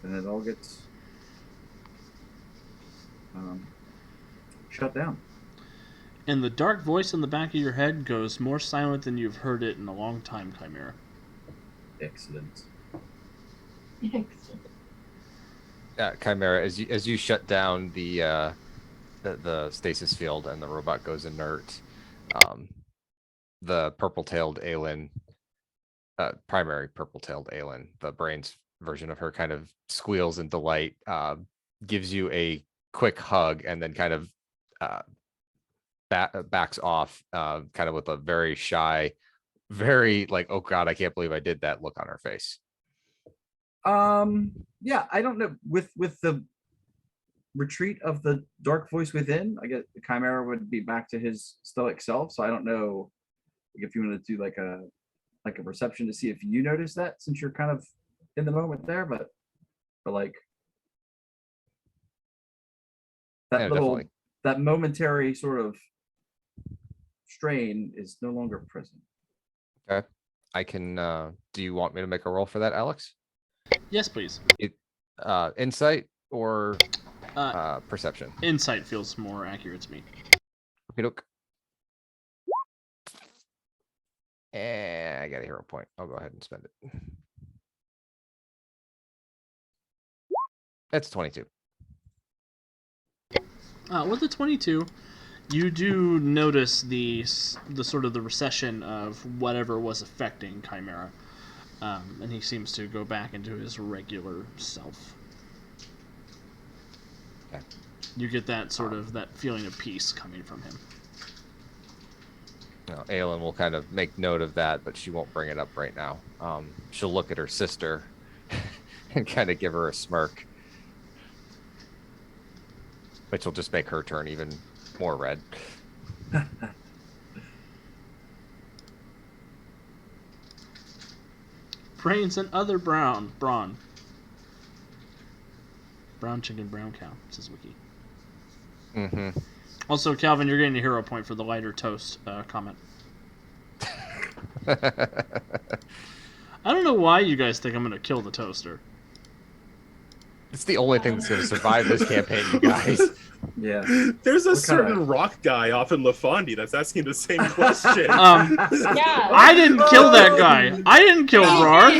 and it all gets shut down. And the dark voice in the back of your head goes more silent than you've heard it in a long time, Chimera. Excellent. Chimera, as you shut down the stasis field and the robot goes inert, the purple-tailed Aelin, primary purple-tailed Aelin, the Brains version of her, kind of squeals in delight, gives you a quick hug, and then kind of backs off, kind of with a very shy, very like, oh god, I can't believe I did that look on her face. Yeah, I don't know, with the retreat of the dark voice within, I guess the Chimera would be back to his stoic self, so I don't know if you want to do like a perception to see if you notice that, since you're kind of in the moment there, but like that Yeah, little definitely. that momentary sort of strain is no longer present. Okay, I can. Do you want me to make a roll for that, Alex? Yes, please. Insight or perception? Insight feels more accurate to me. Okey-doke. And I got a hero point. I'll go ahead and spend it. That's 22. With the 22, you do notice the sort of the recession of whatever was affecting Chimera, and he seems to go back into his regular self. Okay. You get that sort of that feeling of peace coming from him. Aelin will kind of make note of that, but she won't bring it up right now. She'll look at her sister and kind of give her a smirk, which will just make her turn even more red. Brains and other brawn. Brown chicken, brown cow, says Wiki. Mm-hmm. Also, Calvin, you're getting a hero point for the lighter toast comment. I don't know why you guys think I'm going to kill the toaster. It's the only thing that's going to survive this campaign, you guys. Yeah. There's a What certain kinda- rock guy off in Lafondi that's asking the same question. Yeah. I didn't kill that guy. I didn't kill Rar.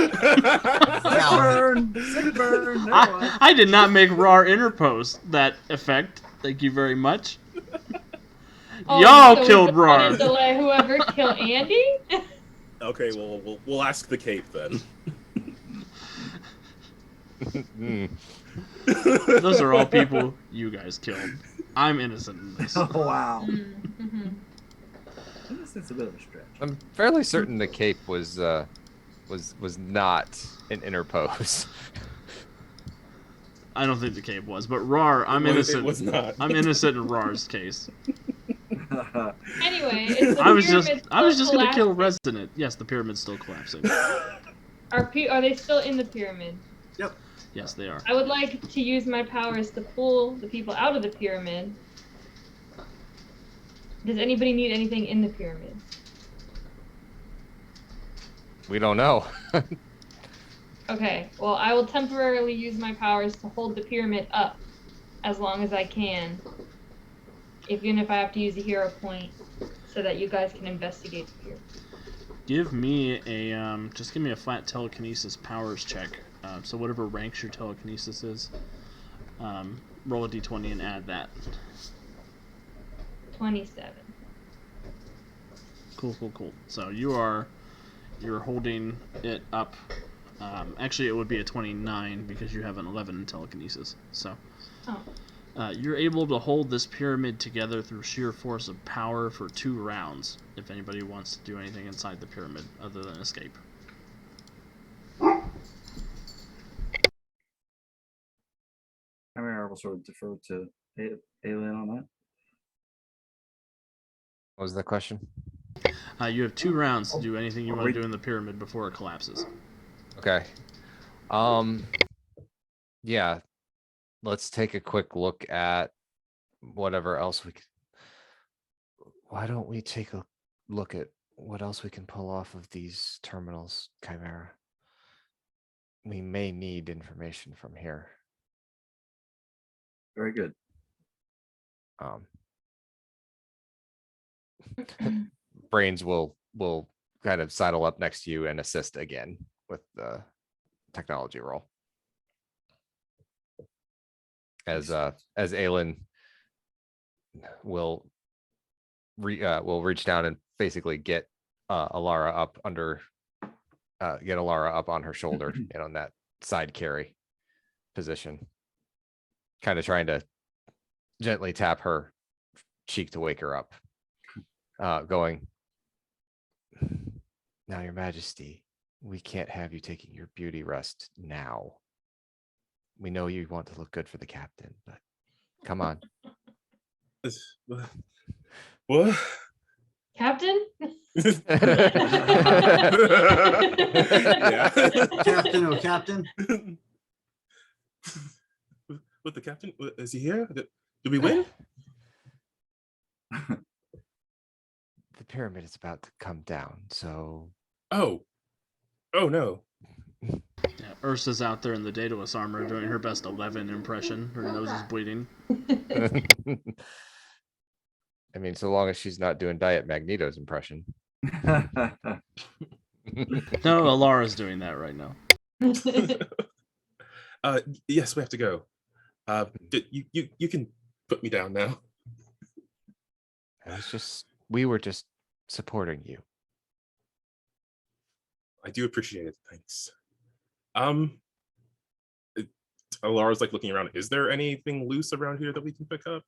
Burn! Sick burn! There was. I did not make Rar interpose that effect. Thank you very much. Oh, Y'all so we killed decided Rar. to let whoever kill Andy? Okay, well, we'll ask the cape then. Mm. Those are all people you guys killed. I'm innocent in this. Oh, wow. Mm-hmm. It's a bit of a stretch. I'm fairly certain the cape was not an interpose. I don't think the cape was, but Rar, I'm It innocent. was not. I'm innocent in Rar's case. Anyway, is the I was pyramid just still gonna kill collapsing? Resident. Yes, the pyramid's still collapsing. Are they still in the pyramid? Yes, they are. I would like to use my powers to pull the people out of the pyramid. Does anybody need anything in the pyramid? We don't know. Okay, well, I will temporarily use my powers to hold the pyramid up as long as I can. Even if I have to use a hero point so that you guys can investigate the pyramid. Give me a just give me a flat telekinesis powers check. So whatever ranks your telekinesis is, roll a d20 and add that. 27. Cool. So you're holding it up. Actually, it would be a 29 because you have an 11 in telekinesis. So Oh. you're able to hold this pyramid together through sheer force of power for 2 rounds. If anybody wants to do anything inside the pyramid other than escape. I mean, I will sort of defer to Alien on that. What was that question? You have 2 rounds to do anything you Are want we- to do in the pyramid before it collapses. Okay. Yeah. Let's take a quick look at whatever else we could. Why don't we take a look at what else we can pull off of these terminals, Chimera? We may need information from here. Very good. Brains will kind of sidle up next to you and assist again with the technology roll. As Aelin will reach down and basically get Alara up under get Alara up on her shoulder and on that side carry position, kind of trying to gently tap her cheek to wake her up, going, "Now, Your Majesty, we can't have you taking your beauty rest now. We know you want to look good for the captain, but come on." What? Captain? Yeah. Captain, oh captain. What, the captain? Is he here? Did we win? The pyramid is about to come down, so Oh no. Yeah, Ursa's out there in the Daedalus armor doing her best 11 impression. Her nose is bleeding. I mean, so long as she's not doing Diet Magneto's impression. No, Alara's doing that right now. Yes, we have to go. You can put me down now. We were just supporting you. I do appreciate it. Thanks. Alara's like looking around. Is there anything loose around here that we can pick up?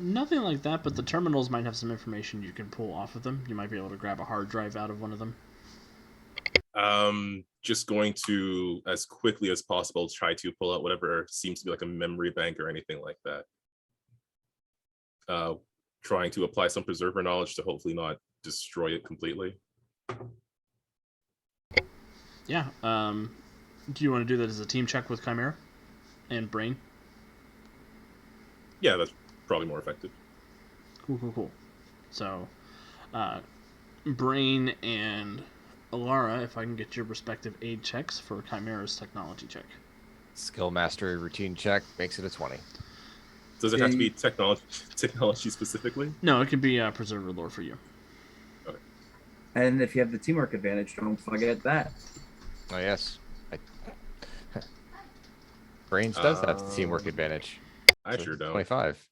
Nothing like that, but the terminals might have some information you can pull off of them. You might be able to grab a hard drive out of one of them. Just going to, as quickly as possible, try to pull out whatever seems to be like a memory bank or anything like that. Trying to apply some preserver knowledge to hopefully not destroy it completely. Yeah. Do you want to do that as a team check with Chimera and Brain? Yeah, that's probably more effective. Cool. So, Brain and Alara, if I can get your respective aid checks for Chimera's technology check. Skill mastery routine check makes it a 20. Does it have to be technology specifically? No, it can be preserver lore for you. Okay. And if you have the teamwork advantage, don't forget that. Oh, yes. Brains does have the teamwork advantage. I sure don't. 25.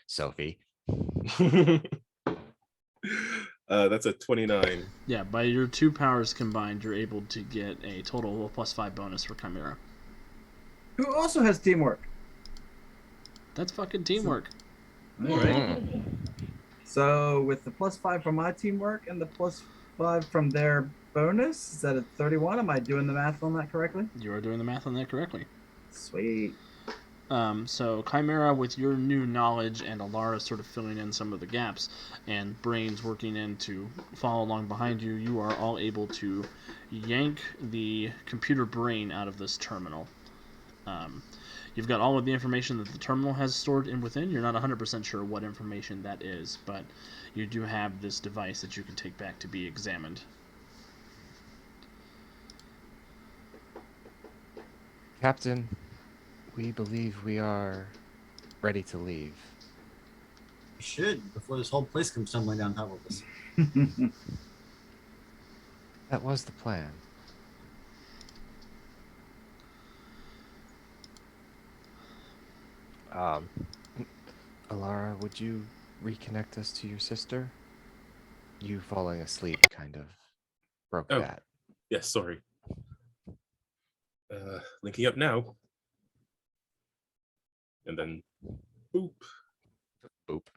Sophie. That's a 29. Yeah, by your two powers combined, you're able to get a total of +5 bonus for Chimera. Who also has teamwork. That's fucking teamwork. All right. So with the +5 from my teamwork and the +5 from their bonus, is that a 31? Am I doing the math on that correctly? You are doing the math on that correctly. Sweet. So Chimera, with your new knowledge and Alara sort of filling in some of the gaps, and Brains working in to follow along behind you, you are all able to yank the computer brain out of this terminal. You've got all of the information that the terminal has stored in within. You're not 100% sure what information that is, but you do have this device that you can take back to be examined. Captain, we believe we are ready to leave. We should, before this whole place comes tumbling down top of us. That was the plan. Alara, would you reconnect us to your sister? You falling asleep kind of broke that. Yes, sorry. Linking up now. And then boop. Boop.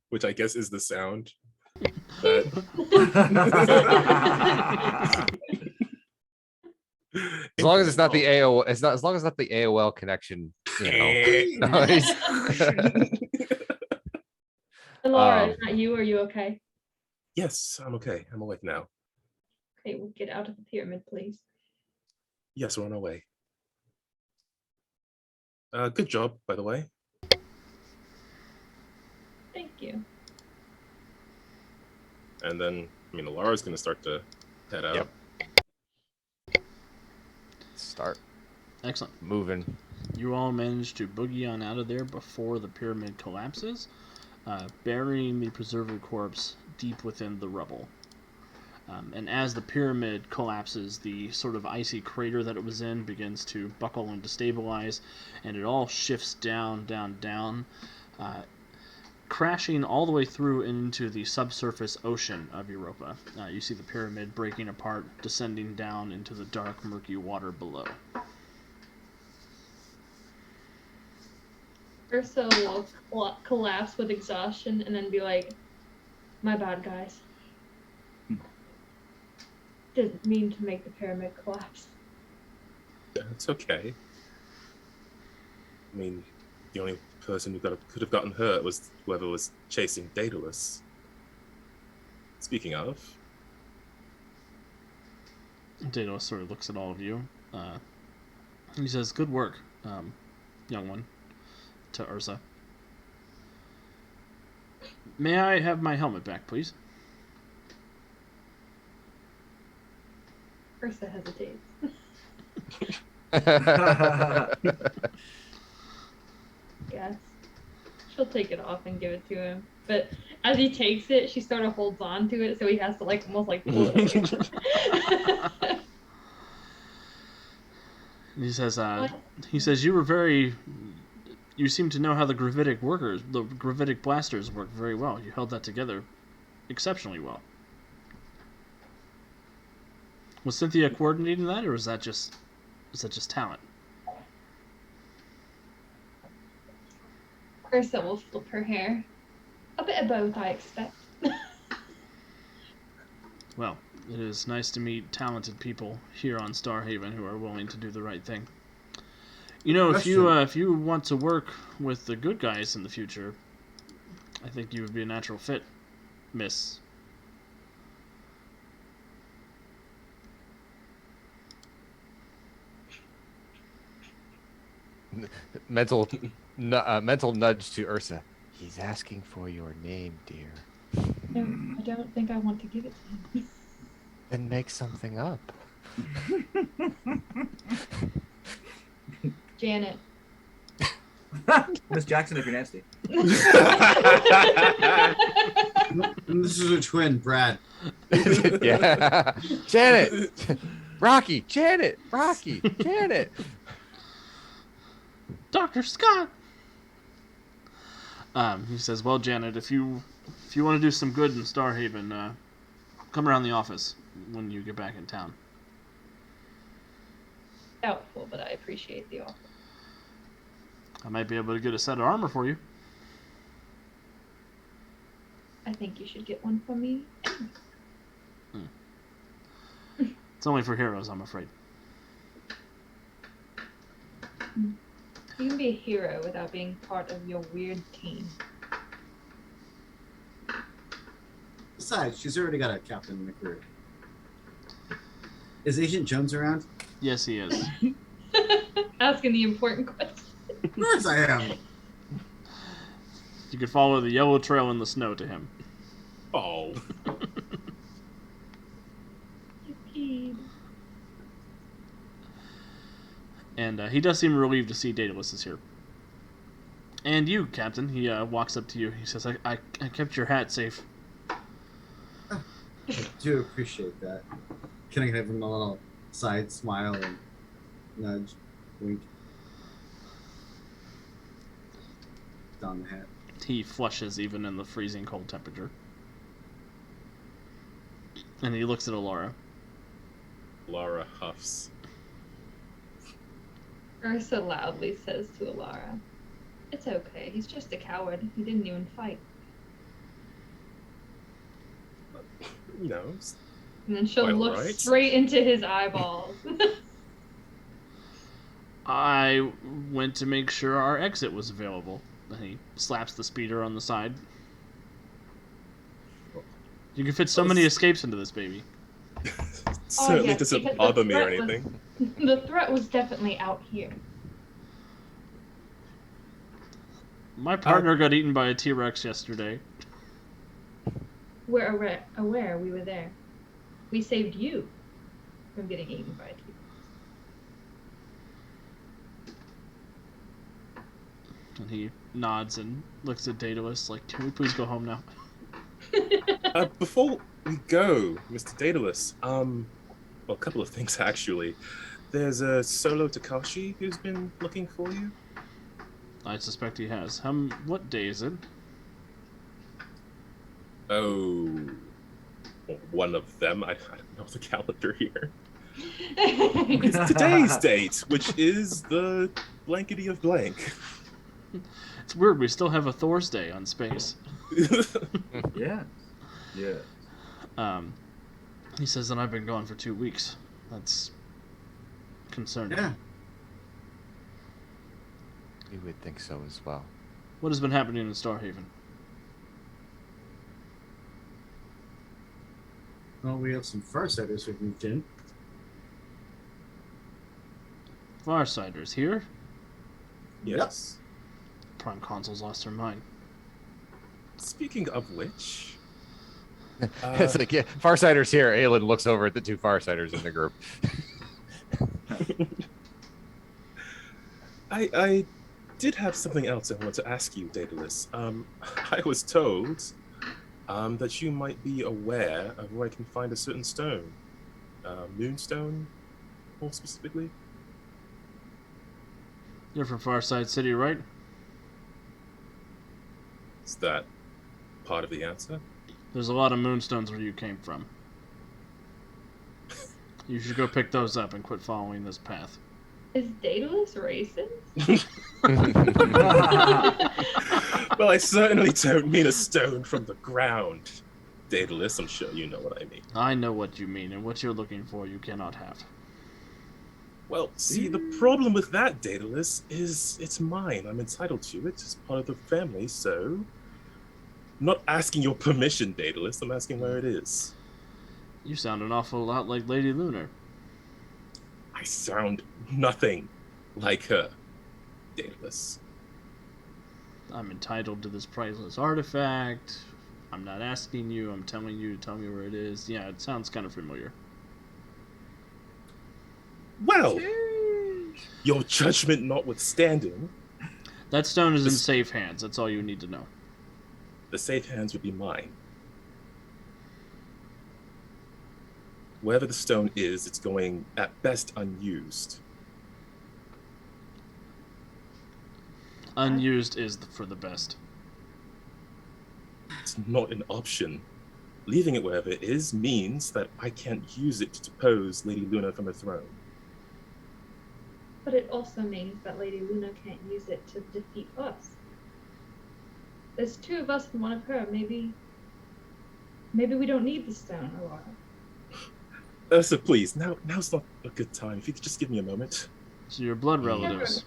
Which I guess is the sound that As long as it's not the AOL, as long as it's not the AOL connection, noise. Laura, is that you? Are you okay? Yes, I'm okay. I'm awake now. Okay, we'll get out of the pyramid, please. Yes, we're on our way. Good job, by the way. Thank you. And then, Alara's going to start to head out. Yep. Start Excellent. moving. You all managed to boogie on out of there before the pyramid collapses, burying the preserver corpse deep within the rubble. And as the pyramid collapses, the sort of icy crater that it was in begins to buckle and destabilize, and it all shifts down, crashing all the way through into the subsurface ocean of Europa. You see the pyramid breaking apart, descending down into the dark, murky water below. Ursa will collapse with exhaustion and then be like, "My bad, guys. Didn't mean to make the pyramid collapse." It's okay. The only person who could have gotten hurt was whoever was chasing Daedalus. Speaking of, Daedalus sort of looks at all of you. He says, "Good work, young one," to Ursa. "May I have my helmet back, please?" Ursa hesitates. Yes. She'll take it off and give it to him. But as he takes it, she sort of holds on to it, so he has to like almost like pull it away. He says you seem to know how the gravitic blasters work very well. You held that together exceptionally well. Was Cynthia coordinating that, or was that just talent? Ursa will flip her hair. A bit of both, I expect. Well, it is nice to meet talented people here on Starhaven who are willing to do the right thing. You know, if you want to work with the good guys in the future, I think you would be a natural fit, Miss. mental nudge to Ursa. He's asking for your name, dear. No, I don't think I want to give it to him. Then make something up. Janet. Miss Jackson, if you're nasty. This is a twin, Brad. Yeah. Janet. Rocky. Janet. Rocky. Janet. Dr. Scott. He says, "Well, Janet, if you want to do some good in Starhaven, come around the office when you get back in town." Doubtful, but I appreciate the offer. I might be able to get a set of armor for you. I think you should get one for me. It's only for heroes, I'm afraid. You can be a hero without being part of your weird team. Besides, she's already got a captain in the crew. Is Agent Jones around? Yes, he is. Asking the important question. Of course I am. You could follow the yellow trail in the snow to him. Oh. You peed. And he does seem relieved to see Daedalus is here. And you, Captain. He walks up to you. He says, I kept your hat safe. I do appreciate that. Can I give him a little side smile and nudge, wink? Down the hat. He flushes even in the freezing cold temperature. And he looks at Alara. Laura huffs. Ursa loudly says to Alara, "It's okay. He's just a coward. He didn't even fight." You know, And then she'll Quite look right. straight into his eyeballs. I went to make sure our exit was available. And he slaps the speeder on the side. You can fit so many escapes into this baby. certainly yes, doesn't because the bother me or threat was- anything. The threat was definitely out here. My partner got eaten by a T-Rex yesterday. We're aware we were there. We saved you from getting eaten by a T-Rex. And he nods and looks at Daedalus like, "Can we please go home now?" Before we go, Mr. Daedalus, well, a couple of things actually. There's a Solo Takashi who's been looking for you. I suspect he has. What day is it? Oh, well, one of them. I don't know the calendar here. It's today's date, which is the blankety of blank. It's weird. We still have a Thor's Day on space. Yeah. Yeah. He says that I've been gone for 2 weeks. That's concerning. Yeah. We would think so as well. What has been happening in Starhaven? Well, we have some Farsiders who've moved in. Farsiders here? Yes. Prime Consul's lost her mind. Speaking of which, It's like, yeah, Farsighters here. Aelin looks over at the two Farsighters in the group. I did have something else I wanted to ask you, Daedalus. I was told that you might be aware of where I can find a certain stone. Moonstone, more specifically. You're from Farside City, right? Is that part of the answer? There's a lot of moonstones where you came from. You should go pick those up and quit following this path. Is Daedalus racist? Well, I certainly don't mean a stone from the ground. Daedalus, I'm sure you know what I mean. I know what you mean, and what you're looking for you cannot have. Well, see, the problem with that, Daedalus, is it's mine. I'm entitled to it. It's part of the family, so... I'm not asking your permission, Daedalus. I'm asking where it is. You sound an awful lot like Lady Lunar. I sound nothing like her, Daedalus. I'm entitled to this priceless artifact. I'm not asking you, I'm telling you to tell me where it is. Yeah, it sounds kind of familiar. Well, your judgment notwithstanding, That stone is in safe hands, that's all you need to know. the safe hands would be mine. Wherever the stone is, it's going, at best, unused. Unused is for the best. It's not an option. Leaving it wherever it is means that I can't use it to depose Lady Luna from her throne. But it also means that Lady Luna can't use it to defeat us. There's two of us and one of her. Maybe we don't need the stone, Alara. Ursa, please, now's not a good time. If you could just give me a moment. So your blood relatives.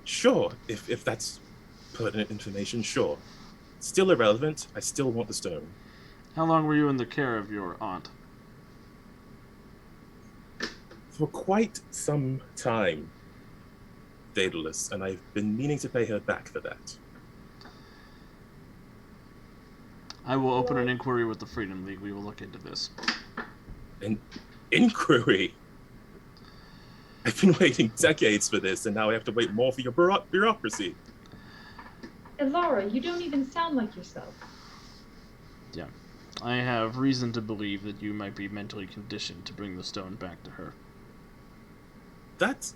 Sure, if that's pertinent information, sure. Still irrelevant, I still want the stone. How long were you in the care of your aunt? For quite some time, Daedalus, and I've been meaning to pay her back for that. I will open an inquiry with the Freedom League. We will look into this. An inquiry? I've been waiting decades for this, and now I have to wait more for your bureaucracy. Alara, you don't even sound like yourself. Yeah. I have reason to believe that you might be mentally conditioned to bring the stone back to her. That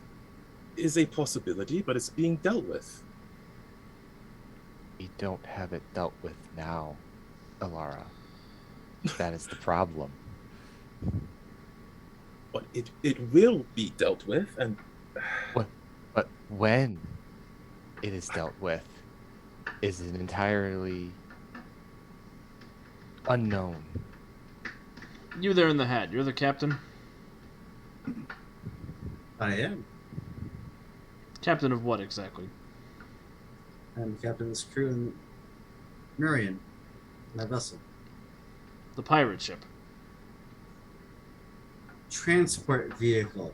is a possibility, but it's being dealt with. We don't have it dealt with now, Alara. That is the problem. But it will be dealt with, and... But when it is dealt with is an entirely unknown. You there in the hat, you're the captain? I am. Captain of what exactly? I'm captain of this crew in Murian, my vessel. The pirate ship. Transport vehicle.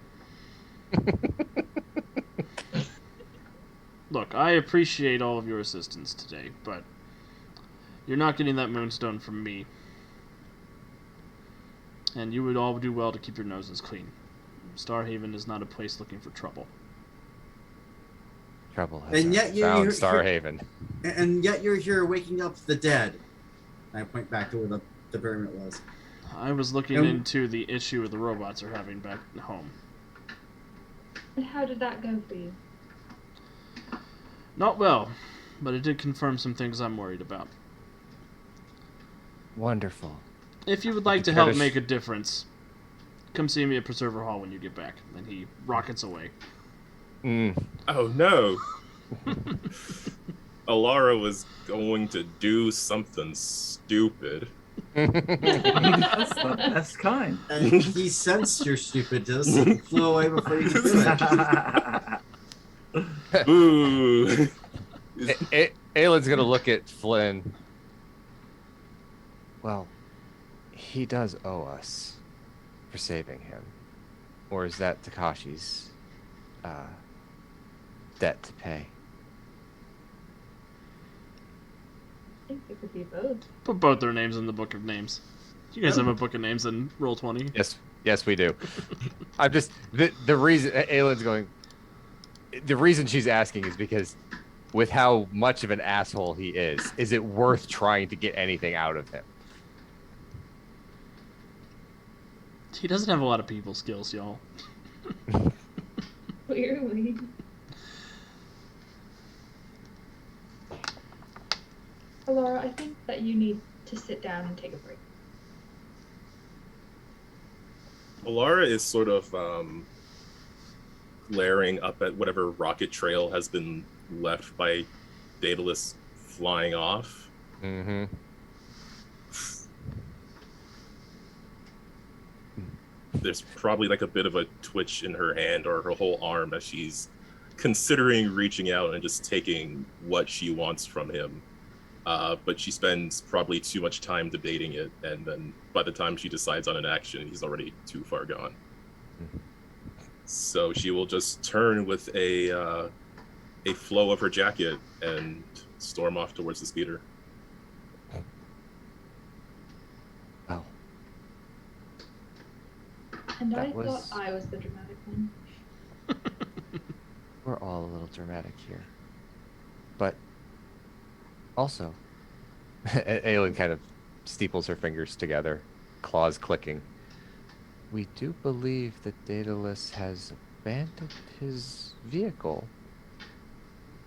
Look, I appreciate all of your assistance today, but you're not getting that moonstone from me. And you would all do well to keep your noses clean. Starhaven is not a place looking for trouble. Trouble has And yet found you're Starhaven. And yet you're here waking up the dead. I point back to where the pyramid was. I was looking into the issue the robots are having back home. And how did that go for you? Not well, but it did confirm some things I'm worried about. Wonderful. If you would like to care help to make a difference, come see me at Preserver Hall when you get back. Then he rockets away. Oh no! Alara was going to do something stupid. That's kind. And he sensed your stupidness and flew away before you could do it. Ooh. Aylin's gonna look at Flynn. Well, he does owe us for saving him. Or is that Takashi's debt to pay? think it could be both. Put both their names in the book of names. You guys have a book of names in Roll20. Yes, we do. I'm just the reason Aylin's going. The reason she's asking is because, with how much of an asshole he is it worth trying to get anything out of him? He doesn't have a lot of people skills, y'all. Clearly. Laura, I think that you need to sit down and take a break. Alara is sort of glaring up at whatever rocket trail has been left by Daedalus flying off. Mm-hmm. There's probably like a bit of a twitch in her hand or her whole arm as she's considering reaching out and just taking what she wants from him. But she spends probably too much time debating it, and then by the time she decides on an action, he's already too far gone. So she will just turn with a flow of her jacket and storm off towards the speeder. Well, And I That was- thought I was the dramatic one. we're all a little dramatic here, but also, Aelin kind of steeples her fingers together, claws clicking. We do believe that Daedalus has abandoned his vehicle,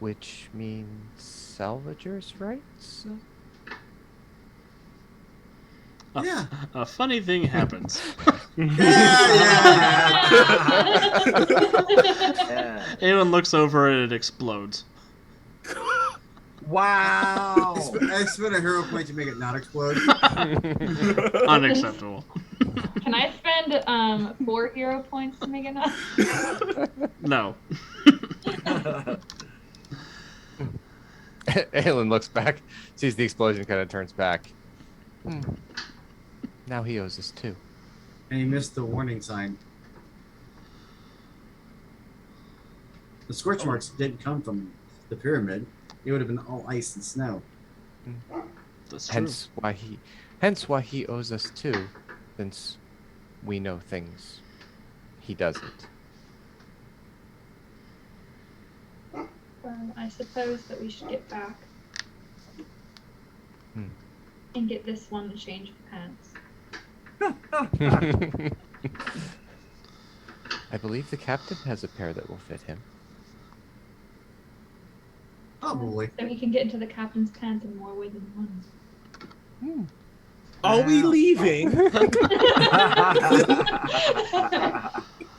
which means salvagers' rights? Yeah. A funny thing happens. Yeah. Aelin looks over and it explodes. Wow. I spent a hero point to make it not explode. Unacceptable. Can I spend 4 hero points to make it not? No. Aelin looks back, sees the explosion, kind of turns back. Now he owes us too. And he missed the warning sign. The scorch marks didn't come from the pyramid. It would have been all ice and snow. That's true. Hence why he owes us too, since we know things he doesn't. I suppose that we should get back and get this one to change the pants. I believe the captain has a pair that will fit him. Probably. So he can get into the captain's pants in more ways than one. Are we leaving?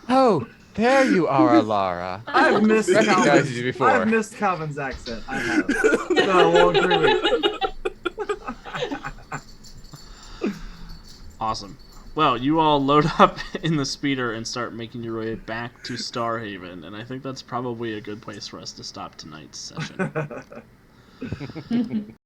Oh, there you are, Alara. I've missed Recognized Calvin's, you before. I've missed Calvin's accent. I have. It's been a long 3 weeks. Awesome. Well, you all load up in the speeder and start making your way back to Starhaven, and I think that's probably a good place for us to stop tonight's session.